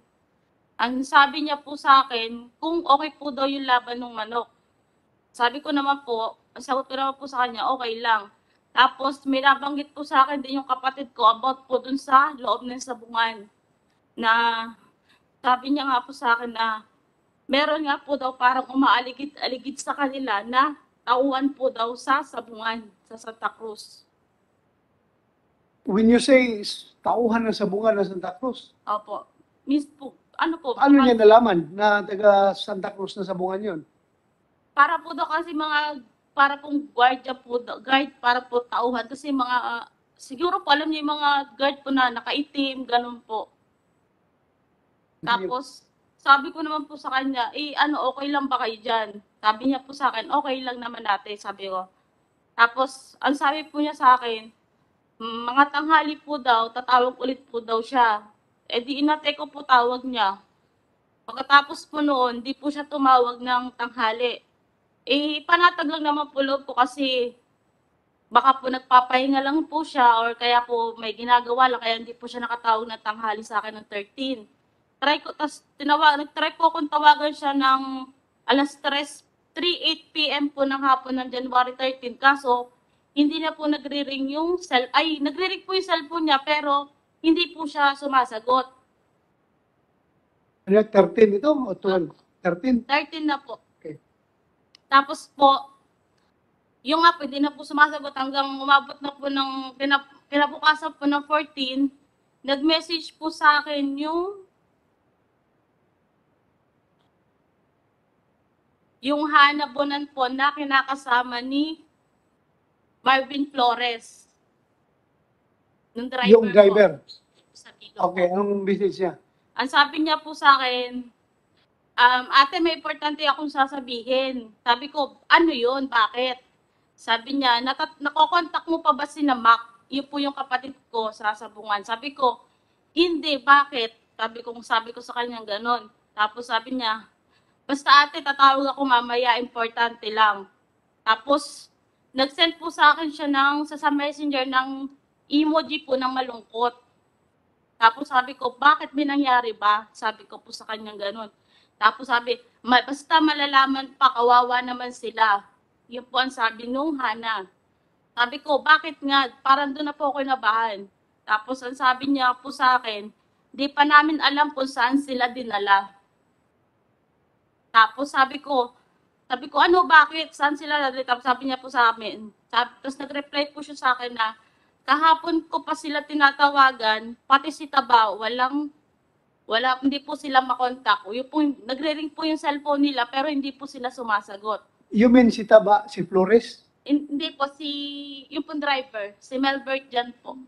Ang sabi niya po sa akin, kung okay po daw yung laban ng manok. Sabi ko naman po, ang sagot ko naman po sa kanya, okay lang. Tapos may nabanggit po sa akin din yung kapatid ko about po dun sa loob ng sabungan. Na sabi niya nga po sa akin na meron nga po daw parang umaaligid-aligid sa kanila na tauhan po daw sa sabungan sa Santa Cruz. When you say tauhan ng sabungan ng Santa Cruz, Opo. Miss po, ano niya nalaman na taga Santa Cruz na sabungan yun? Para po daw kasi para pong guard para po tauhan. Kasi siguro po alam niyo yung mga guard po na nakaitim, ganun po. Tapos, sabi ko naman po sa kanya, okay lang ba kayo dyan? Sabi niya po sa akin, okay lang naman natin, sabi ko. Tapos, ang sabi po niya sa akin, mga tanghali po daw, tatawag ulit po daw siya. Eh di inate ko po tawag niya. Pagkatapos po noon, di po siya tumawag ng tanghali. Eh, panatag lang naman po loob ko kasi baka po nagpapahinga lang po siya or kaya po may ginagawa lang kaya hindi po siya nakatawag ng tanghali sa akin ng 13. Try ko, nag-try po akong tawagan siya ng alas 3:08 p.m. po ng hapon ng January 13. Kaso, hindi na po nagre-ring yung nagre-ring po yung cellphone niya pero hindi po siya sumasagot. Ano, 13 ito o 12? 13? 13 na po. Okay. Tapos po, yung nga po, hindi na po sumasagot hanggang umabot na po ng kinabukasan po ng 14, nag-message po sa akin yung Hana Bonan po na kinakasama ni Marvin Flores. Yung driver. Po, sa Bicol Okay, po. anong message niya? Ang sabi niya po sa akin, ate, may importante akong sasabihin. Sabi ko, ano yun? Bakit? Sabi niya, nakokontak mo pa ba si Mac? Yun po yung kapatid ko sa Sabungan. Sabi ko, hindi, bakit? Sabi ko sa kanya ganon. Tapos sabi niya, basta ate, tatawag ako mamaya, importante lang. Tapos, nag-send po sa akin siya sa messenger ng emoji po ng malungkot. Tapos sabi ko, bakit may nangyari ba? Sabi ko po sa kanya ganon. Tapos sabi, basta malalaman pa, kawawa naman sila. Yun po ang sabi nung Hana. Sabi ko, bakit nga? Parang doon na po ako nabahan. Tapos ang sabi niya po sa akin, di pa namin alam kung saan sila dinala. Tapos sabi ko, ano, bakit? Saan sila dinala? Tapos sabi niya po sa amin. Tapos nag-reply po siya sa akin na, kahapon ko pa sila tinatawagan, pati si Taba, hindi po sila makontak. Nagre-ring po yung cellphone nila, pero hindi po sila sumasagot. You mean si Taba, si Flores? Hindi po, yung pong driver, si Melbert dyan po.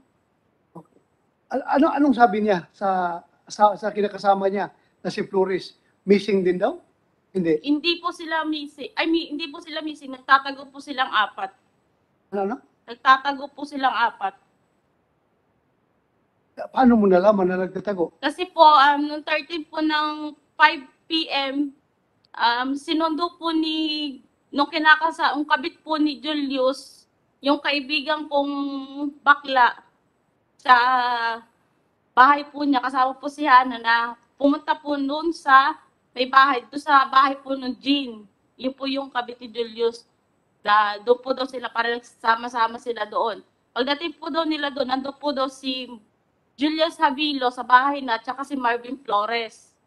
Anong sabi niya sa kinakasama niya na si Flores? Missing din daw? Hindi. Hindi po sila missing. Nagtatago po silang 4. Ano? Nagtatago po silang 4. Paano mo nalaman na nagtatago? Kasi po, noong 13 po ng 5 p.m., sinundo po nung kabit po ni Julius, yung kaibigan kong bakla, sa bahay po niya, kasama po si Hana na pumunta po noon sa sa bahay po ng Jean. Yun po yung kabit ni Julius. Doon po daw sila, para sama-sama sila doon. Pagdating po daw nila doon, nandun po daw si Julius Havilo sa bahay na, tsaka si Marvin Flores.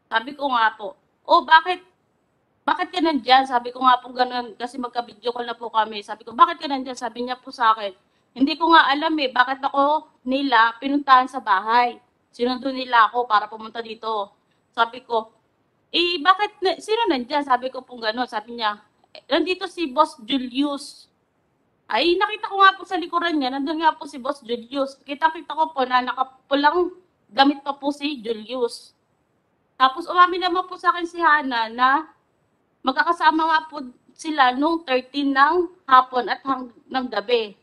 Sabi ko nga po, bakit ka nandyan? Sabi ko nga po ganun, kasi magka-video call na po kami. Sabi ko, bakit ka nandyan? Sabi niya po sa akin, hindi ko nga alam bakit ako nila pinuntahan sa bahay. Sinundo nila ako para pumunta dito. Sabi ko, sino nandyan? Sabi ko po ganun. Sabi niya, nandito si Boss Julius. Ay, nakita ko nga po sa likuran niya, nandun nga po si Boss Julius. Kita-kita ko po na nakapulang damit pa po si Julius. Tapos umamin naman po sa akin si Hana na magkakasama nga po sila nung 13 ng hapon at ng gabi.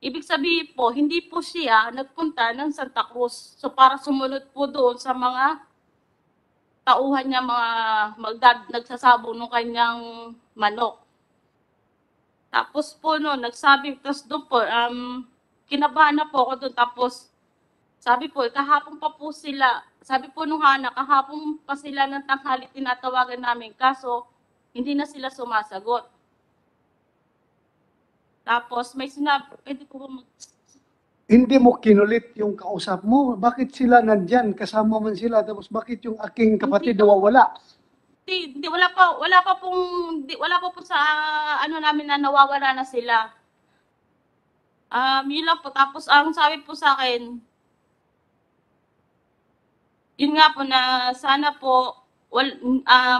Ibig sabihin po, hindi po siya nagpunta ng Santa Cruz. So para sumunod po doon sa mga tauhan niya, nagsasabong ng kanyang manok. Tapos po tapos doon po, kinabahan na po ako doon. Tapos sabi po, kahapon pa po sila, sabi po nung Hana, kahapon pa sila ng tanghali tinatawagan namin. Kaso, hindi na sila sumasagot. Tapos may sinabi, pwede po ba Hindi mo kinulit yung kausap mo. Bakit sila nandyan? Kasama man sila. Tapos bakit yung aking kapatid nawawala? Hindi, wala pa po sa namin na nawawala na sila. Yun lang po. Tapos ang sabi po sa akin, yun nga po na sana po,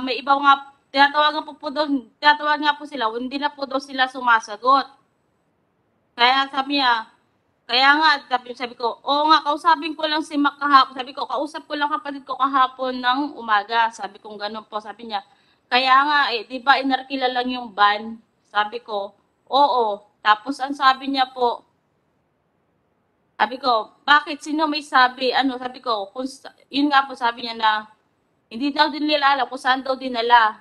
may iba nga, tinatawagan nga po sila, hindi na po daw sila sumasagot. Kaya sabi niya, sabi ko, nga, kausapin ko lang si Mac kahapon. Sabi ko, kausap ko lang kapatid ko kahapon ng umaga. Sabi ko, ganun po. Sabi niya, kaya nga, di ba inarkila lang yung van? Sabi ko, oo. Tapos ang sabi niya po, Sabi ko, bakit? Sino may sabi? Ano, sabi ko, yun nga po sabi niya na hindi daw din nila alam kung saan daw dinala.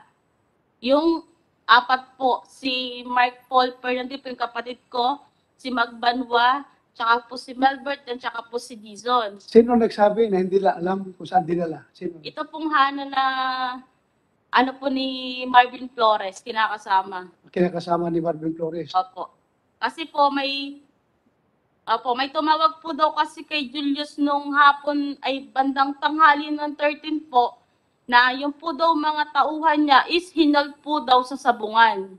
Yung apat po, si Mark Paul Fernandez po yung kapatid ko, si Magbanwa, tsaka po si Melbert, at tsaka po si Dizon. Sino nagsabi na hindi alam kung saan dinala? Sino? Ito pong hana na ano po ni Marvin Flores, kinakasama. Kinakasama ni Marvin Flores. Opo. Kasi po may tumawag po daw kasi kay Julius nung hapon ay bandang tanghali ng 13 po na yung po daw mga tauhan niya is hinal po daw sa sabungan.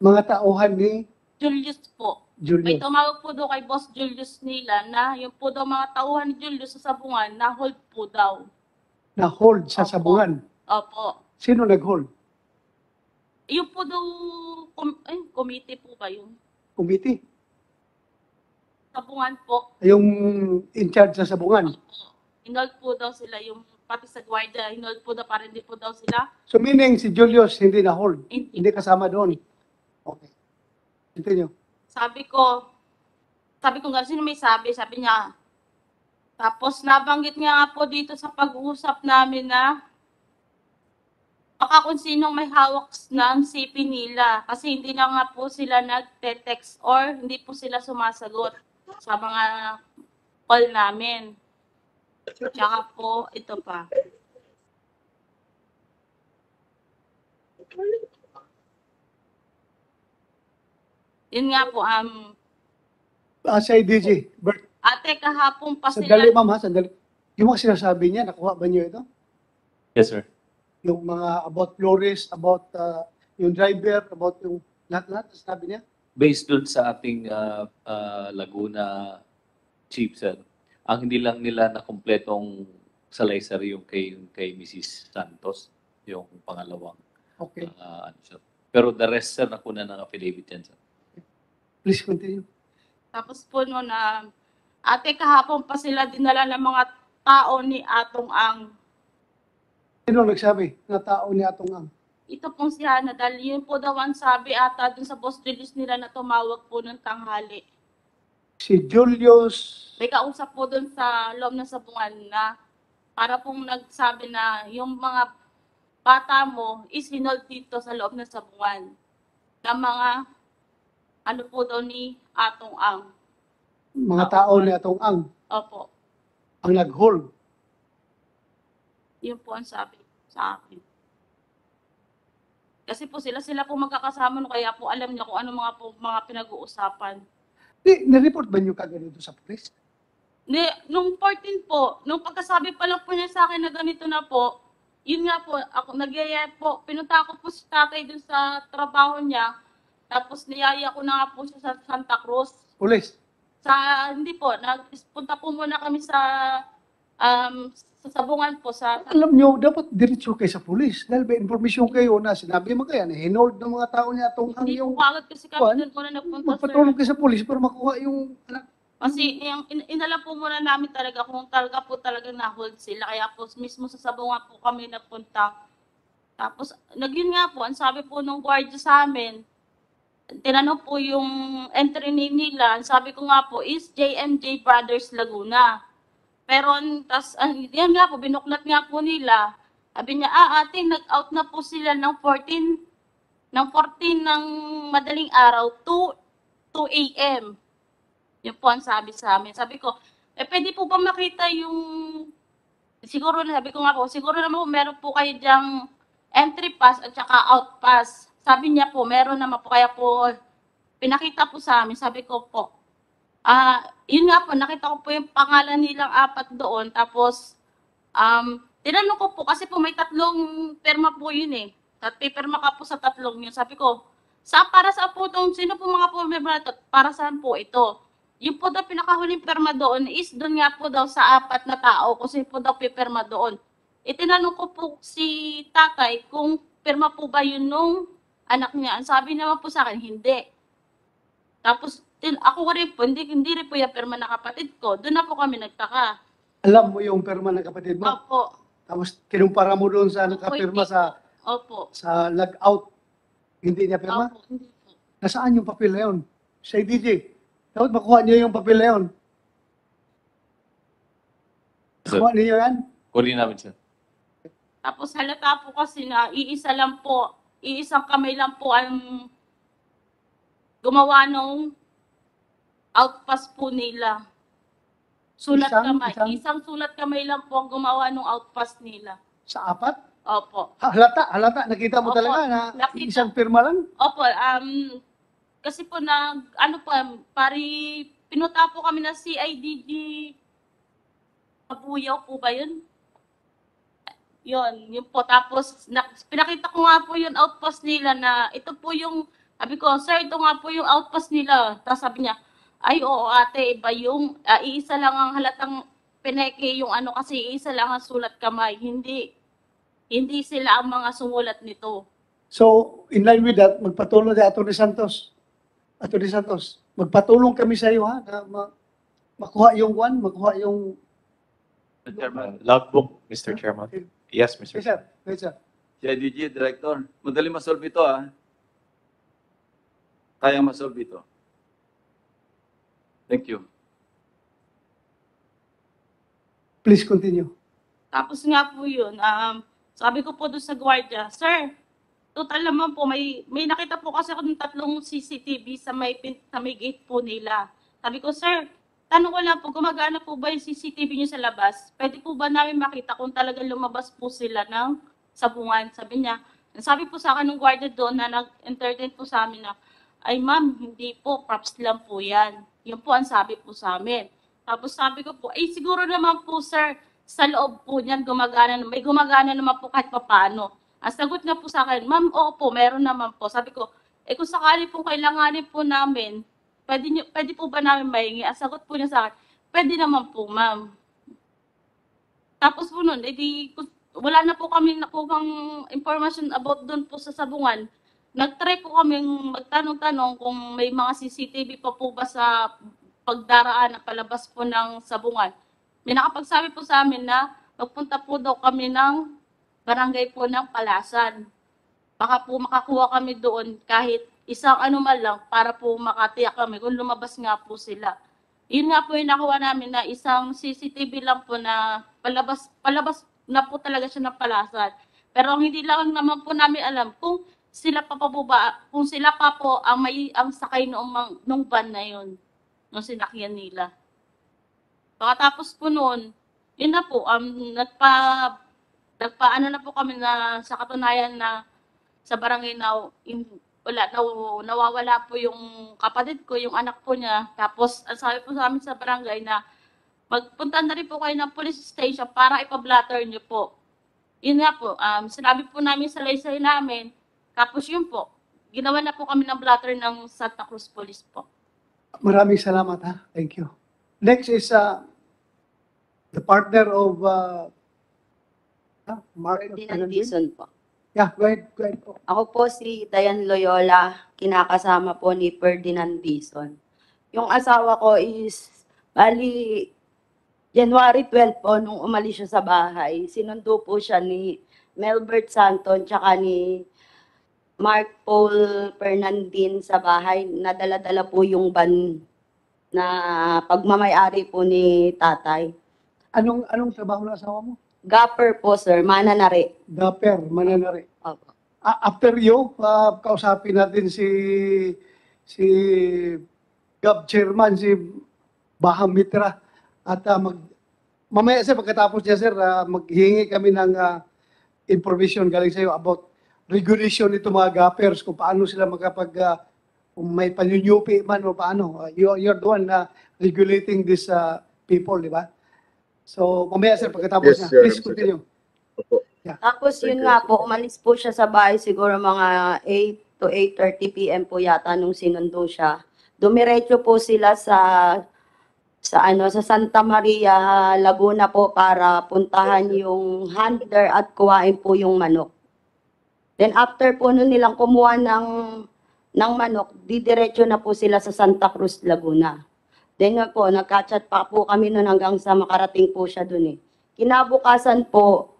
Mga tauhan ni Julius po. Julius. May tumawag po daw kay Boss Julius nila na yung po daw mga tauhan ni Julius sa sabungan na hold po daw. Na-hold sa sabungan. Opo. Sino nag-hold? Yung po daw, committee po ba yun? Committee? Sabungan po. Yung in charge sa sabungan. Hinold po daw sila, yung pati sa gwardiya, hinold po daw, parang hindi po daw sila. So meaning si Julius hindi na-hold? Hindi. Hindi kasama doon? Okay. Continue. Sabi ko nga, sino may sabi? Sabi niya, tapos nabanggit nga po dito sa pag-uusap namin na baka kung sinong may hawak ng CP nila kasi hindi na nga po sila nagte-text or hindi po sila sumasagot sa mga call namin. Tsaka po, ito pa. Yun nga po, Sa IDG, Bert. ate, kahapon pa sila. Sandali, ma'am, ha? Sandali. Yung mga sinasabi niya, nakuha ba niyo ito? Yes, sir. Yung mga about Flores, about yung driver, about yung lahat-lahat, sabi niya? Based dun sa ating Laguna chief, sir, ang hindi lang nila na kumpletong salaysari yung kay Mrs. Santos, yung pangalawang. Okay. Sir. Pero the rest, sir, nakuna ng affidavit yan, sir. Please continue. Tapos po no na, ate, kahapon pa sila dinala ng mga tao ni Atong Ang. Sino nagsabi na tao ni Atong Ang? Ito pong si Hana, dahil yun po daw ang sabi ata dun sa boss release nila na tumawag po ng tanghali. Si Julius. May kausap po dun sa loob ng sabungan na para pong nagsabi na yung mga bata mo is hinold dito sa loob ng sabungan. Na mga ano po daw ni Atong Ang. Mga tao ni Atong Ang. Opo. Ang nag-hold. Yun po ang sabi sa akin. Kasi po sila po magkakasama no, kaya po alam niya kung ano mga pinag-uusapan. Na-report ba niyo kagad dito sa police? Nung 14 po, nung pagkasabi pa lang po niya sa akin na ganito na po, yun nga po, ako nagyaya po, pinunta ko po si tatay dun sa trabaho niya, tapos niyaya ko na nga po siya sa Santa Cruz. Police? Hindi po, nagpunta po muna kami sa sabungan po sa... Alam nyo, dapat diretso kayo sa police. Dahil may informasyon kayo na sinabi mo kaya na hinold ng mga tao niya Atong Ang Hindi yung... po agad kasi kami doon muna nagpunta, Magpatulong sir. kayo sa police para makuha yung anak. Kasi yung inala po muna namin talaga kung talaga po na-hold sila. Kaya po mismo sa sabungan po kami nagpunta. Tapos, naging nga po, ang sabi po nung guardia sa amin, tinanong po yung entry name nila, ang sabi ko nga po is JMJ Brothers Laguna. Pero, yan nga po, binuklat nga po nila. Sabi niya, ate, nag-out na po sila ng 14 ng madaling araw, 2 a.m. Yun po ang sabi sa amin. Sabi ko, pwede po ba makita yung, siguro naman po, meron po kayo dyang entry pass at saka out pass. Sabi niya po, meron naman po, kaya po, pinakita po sa amin. Sabi ko po, yun nga po, nakita ko po yung pangalan nilang apat doon. Tapos, tinanong ko po, kasi po may 3 perma po yun eh. At pipirma ka po sa 3 yun. Sabi ko, para sa po itong, sino po mga po may para saan po ito? Yung po daw pinakahuling perma doon is doon nga po daw sa 4 na tao kasi po daw pipirma doon. Itinanong ko po si tatay kung pirma po ba yun nung anak niya. Ang sabi naman po sa akin, hindi. Tapos, ako rin po, hindi rin po yung perma na kapatid ko. Doon na po kami nagtaka. Alam mo yung perma ng kapatid mo? Opo. Tapos kinumpara mo doon sa nakapirma sa log-out. Hindi niya pirma? Opo, hindi po. Nasaan yung papel na yun? Sa IDG. Dapat makuha niyo yung papel na yun. Sir, Nakuha niyo yan? kunin namin, sir. Tapos halata po kasi na iisang kamay lang po ang gumawa nung outpass po nila. Sulat kamay. Isang sulat kamay lang po ang gumawa nung outpass nila. Sa apat? Opo. Halata. Nakita mo Opo, talaga na nakita. isang pirma lang? Opo, kasi po pinuta po kami ng CIDG. Kabuyaw po ba yun? Yun po. Tapos, pinakita ko nga po yung outpost nila na ito po yung, sabi ko, sir, ito nga po yung outpost nila. Tapos sabi niya, ay oo ate, iba yung, iisa lang ang halatang pineke yung kasi iisa lang ang sulat kamay. Hindi sila ang mga sumulat nito. So, in line with that, magpatulong si Atty. Santos. Atty. Santos, magpatulong kami sa iyo, ha? Na makuha yung makuha yung... Mr. Chairman. Logbook, Mr. Chairman. Yes, Mr. Yes, sir. Yes, sir. CIDG Director, madali masolve ito, ha? Kayang masolve ito. Thank you. Please continue. Tapos nga po yun, sabi ko po doon sa gwardiya, sir, total naman po, may nakita po kasi ako ng 3 CCTV sa may gate po nila. Sabi ko, sir, tanong ko lang po, gumagana po ba yung CCTV nyo sa labas? Pwede po ba namin makita kung talagang lumabas po sila ng sabungan? Sabi po sa akin ng gwardiya doon na nag-entertain po sa amin na, ay ma'am, hindi po, props lang po yan. Yun po ang sabi po sa amin. Tapos sabi ko po, siguro naman po sir, sa loob po niyan may gumagana naman po kahit papaano. Ang sagot nga po sa akin, ma'am, oo po, meron naman po. Sabi ko, kung sakali po kailanganin po namin, pwede po ba namin mahingi? Ang sagot po niya sa akin, pwede naman po, ma'am. Tapos po nun, wala na po kami nakuhang information about doon po sa sabungan. Nag-try po kami magtanong-tanong kung may mga CCTV pa po ba sa pagdaraan na palabas po ng sabungan. May nakapagsabi po sa amin na magpunta po daw kami ng barangay po ng Palasan. Baka po makakuha kami doon kahit isang man lang para po makatiyak kami kung lumabas nga po sila. Yun nga po yung nakuha namin na isang CCTV lang po na palabas na po talaga siya ng Palasan. Pero hindi lang naman po namin alam kung sila pa po ang sakay nung van na yun, nung sinakyan nila. Pagkatapos po noon, yun na po, nagpaano na po kami na sa katunayan na sa barangay na nawawala po yung kapatid ko, yung anak po niya. Tapos, ang sabi po sa amin sa barangay na magpunta na rin po kayo ng police station para ipablatter niyo po. Yun nga po, sinabi po namin sa laysay namin, tapos yun po, ginawa na po kami ng blatter ng Santa Cruz Police po. Maraming salamat, ha? Thank you. Next is the partner of Mark Ferdinand Dizon po. Yeah, go ahead po. Ako po si Dayan Loyola, kinakasama po ni Ferdinand Dizon. Yung asawa ko is, bali, January 12 po, nung umalis siya sa bahay, sinundo po siya ni Melbert Santon tsaka ni Mark Paul Fernandin sa bahay. Nadala-dala po yung van na pagmamayari po ni tatay. Anong trabaho ng asawa mo? Gapper po, sir. Mananari. Gapper, Mananari. Opo. After you, kausapin natin si Gab Chairman, si Baham Mitra. At mamaya sir, pagkatapos niya sir, maghihingi kami ng information galing sa iyo about regulation nito mga gappers, kung paano sila kung may panyunyupi man o paano. You're the one regulating these people, di ba? So, mamaya sir, pagkatapos na. Please continue. Yeah. Tapos yun nga po, umalis po siya sa bahay siguro mga 8 to 8:30 p.m. po yata nung sinundo siya. Dumiretso po sila sa Santa Maria, Laguna po para puntahan yung handler at kuhain po yung manok. Then after po nun nilang kumuha ng manok, didiretso na po sila sa Santa Cruz, Laguna. Then po, nagka-chat pa po kami nun hanggang sa makarating po siya dun eh. Kinabukasan po,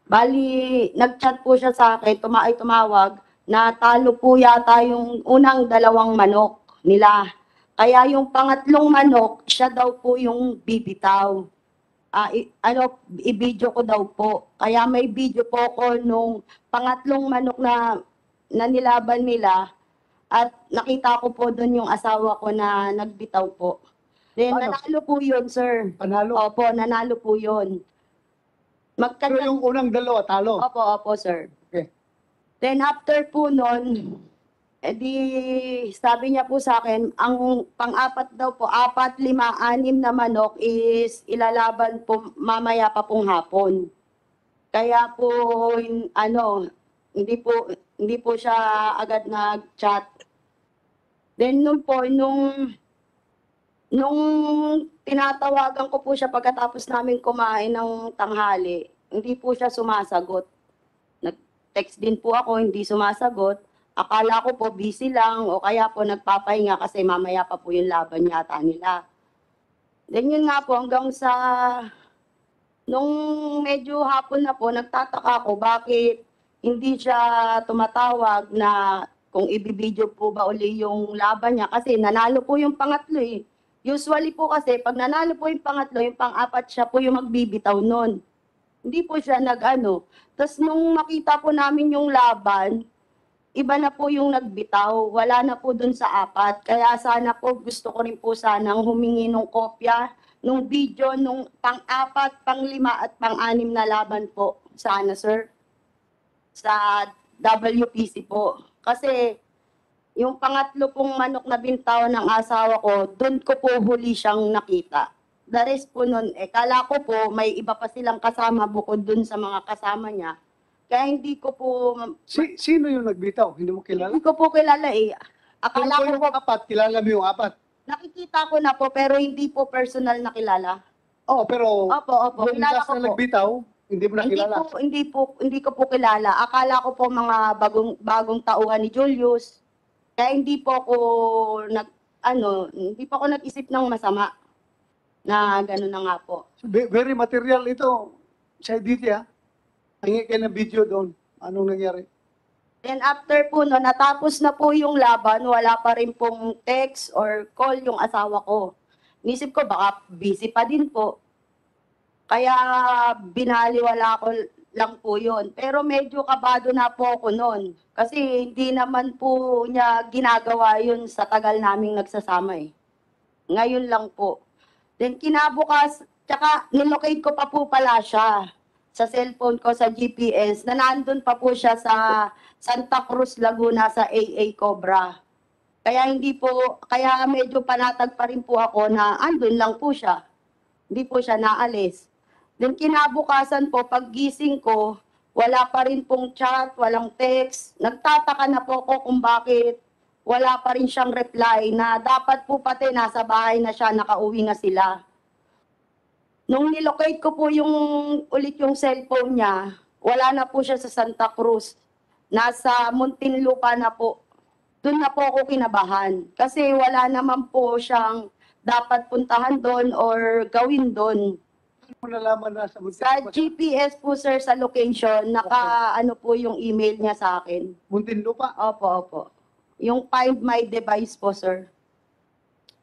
bali, nag-chat po siya sa akin, tumawag, na talo po yata yung unang 2 manok nila. Kaya yung pangatlong manok, siya daw po yung bibitaw. i-video ko daw po. Kaya may video po ko nung pangatlong manok na nilaban nila at nakita ko po doon yung asawa ko na nagbitaw po. Then Paano? nanalo po yun, sir. Panalo? Opo, nanalo po yun. Pero yung unang dalawa, talo? Opo, sir. Okay. Then after po nun, sabi niya po sa akin, ang pang-apat daw po, 4, 5, 6 na manok is ilalaban po mamaya pa pong hapon. Kaya po, hindi po siya agad nag-chat. Then nung tinatawagan ko po siya pagkatapos namin kumain ng tanghali, hindi po siya sumasagot. Nag-text din po ako, hindi sumasagot. Akala ko po busy lang o kaya po nagpapahinga kasi mamaya pa po yung laban yata nila. Then yun nga po hanggang sa nung medyo hapon na po, nagtataka ako bakit hindi siya tumatawag na kung ibibideo po ba uli yung laban niya kasi nanalo po yung pangatlo eh. Usually po kasi pag nanalo po yung pangatlo, yung pang-apat siya po yung magbibitaw nun. Hindi po siya nag-ano. Tapos nung makita po namin yung laban, iba na po yung nagbitaw, wala na po dun sa 4. Kaya sana po, gusto ko rin po sanang humingi ng kopya, nung video, nung pang-4, pang-5 at pang-6 na laban po. Sana, sir. Sa WPC po. Kasi, yung pangatlo pong manok na bintaw ng asawa ko, dun ko po huli siyang nakita. The rest po nun, kala ko po, may iba pa silang kasama bukod dun sa mga kasama niya. Kaya hindi ko po... Sino yung nagbitaw? Hindi mo kilala? Hindi ko po kilala eh. Akala ko yung 4, kilala mo yung 4? Nakikita ko na po, pero hindi po personal na kilala. Oo, pero Opo. yung Kilala last ko na po. nagbitaw, hindi mo na kilala? Hindi ko po kilala. Akala ko po mga bagong tauhan ni Julius. Kaya hindi po ako nag-isip ng masama. Na gano'n na nga po. Very material ito. Sa Edithia, hingi kayo ng video doon. Anong nangyari? Then after po, natapos na po yung laban, wala pa rin pong text or call yung asawa ko. Nisip ko, baka busy pa din po. Kaya binaliwala ko lang po yun. Pero medyo kabado na po ako noon. Kasi hindi naman po niya ginagawa yun sa tagal naming nagsasama eh. Ngayon lang po. Then kinabukas, tsaka nilocate ko pa po pala siya sa cellphone ko sa GPS na nandun pa po siya sa Santa Cruz, Laguna sa AA Cobra. Kaya kaya medyo panatag pa rin po ako na andun lang po siya. Hindi po siya naalis. Then kinabukasan po, paggising ko, wala pa rin pong chat, walang text. Nagtataka na po ako kung bakit wala pa rin siyang reply na dapat po pati nasa bahay na siya, nakauwi na sila. Nung nilocate ko po ulit yung cellphone niya, wala na po siya sa Santa Cruz. Nasa Muntinlupa na po. Doon na po ako kinabahan. Kasi wala naman po siyang dapat puntahan doon or gawin doon. Ano mo nalaman na sa Sa GPS po sir, sa location, ano po yung email niya sa akin. Muntinlupa? Opo. Yung Find My Device po sir.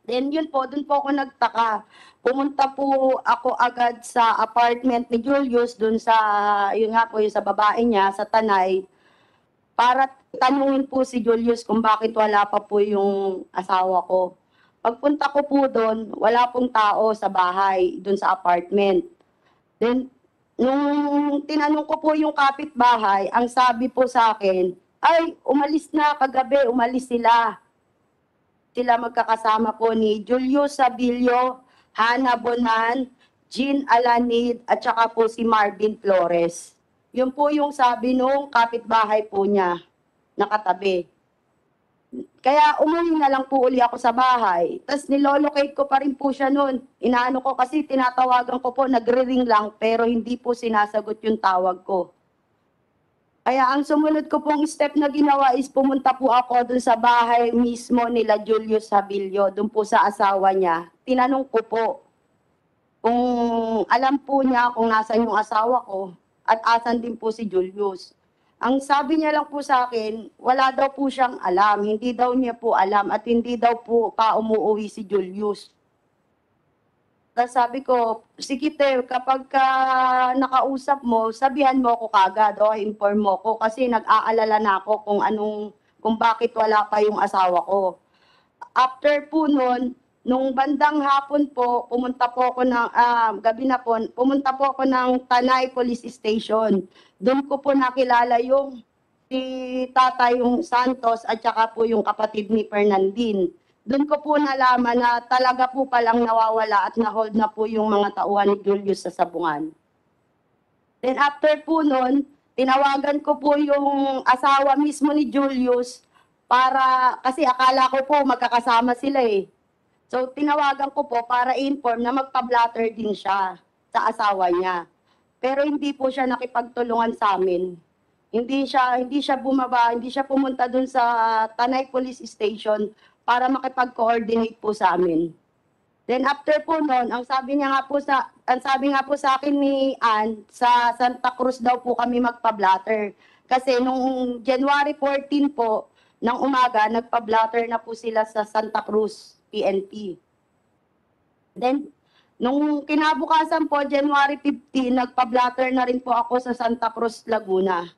Then yun po, doon po ako nagtaka. Pumunta po ako agad sa apartment ni Julius, doon sa, yun nga po, yung sa babae niya, sa Tanay, para tanungin po si Julius kung bakit wala pa po yung asawa ko. Pagpunta ko po doon, wala pong tao sa bahay, doon sa apartment. Then, nung tinanong ko po yung kapitbahay, ang sabi po sa akin, ay, umalis na kagabi, umalis sila. Sila magkakasama po ni Julius Sabilio, Hannah Bonan, Jean Alanid, at saka po si Marvin Flores. Yun po yung sabi nung kapitbahay po niya, nakatabi. Kaya umuwi na lang po uli ako sa bahay. Tapos nilolocate ko pa rin po siya noon. Inaano ko kasi tinatawagan ko po, nagre-ring lang, pero hindi po sinasagot yung tawag ko. Kaya ang sumunod ko pong step na ginawa is pumunta po ako dun sa bahay mismo nila Julius Sabilio, dun po sa asawa niya. Tinanong ko po kung alam po niya kung nasan yung asawa ko at asan din po si Julius. Ang sabi niya lang po sa akin, wala daw po siyang alam, hindi daw niya po alam at hindi daw po pa umuwi si Julius. Tapos sabi ko, sige te, kapag ka nakausap mo, sabihan mo ako kagad o inform mo ko kasi nag-aalala na ako kung bakit wala pa yung asawa ko. After po nun, nung bandang hapon po, pumunta po ako ng, gabi na po, pumunta po ako ng Tanay Police Station. Doon ko po nakilala yung si Tatay yung Santos at saka po yung kapatid ni Fernandine. Doon ko po nalaman na talaga po palang nawawala at na-hold na po yung mga tauhan ni Julius sa sabungan. Then after po nun, tinawagan ko po yung asawa mismo ni Julius kasi akala ko po magkakasama sila eh. So tinawagan ko po para inform na magpa-blatter din siya sa asawa niya. Pero hindi po siya nakipagtulungan sa amin. Hindi siya bumaba, hindi siya pumunta dun sa Tanay Police Station para makipag-coordinate po sa amin. Then after po noon, ang sabi nga po sa akin ni Ann, sa Santa Cruz daw po kami magpa-blatter. Kasi nung January 14 po ng umaga, nagpa-blatter na po sila sa Santa Cruz PNP. Then nung kinabukasan po, January 15, nagpa-blatter na rin po ako sa Santa Cruz, Laguna.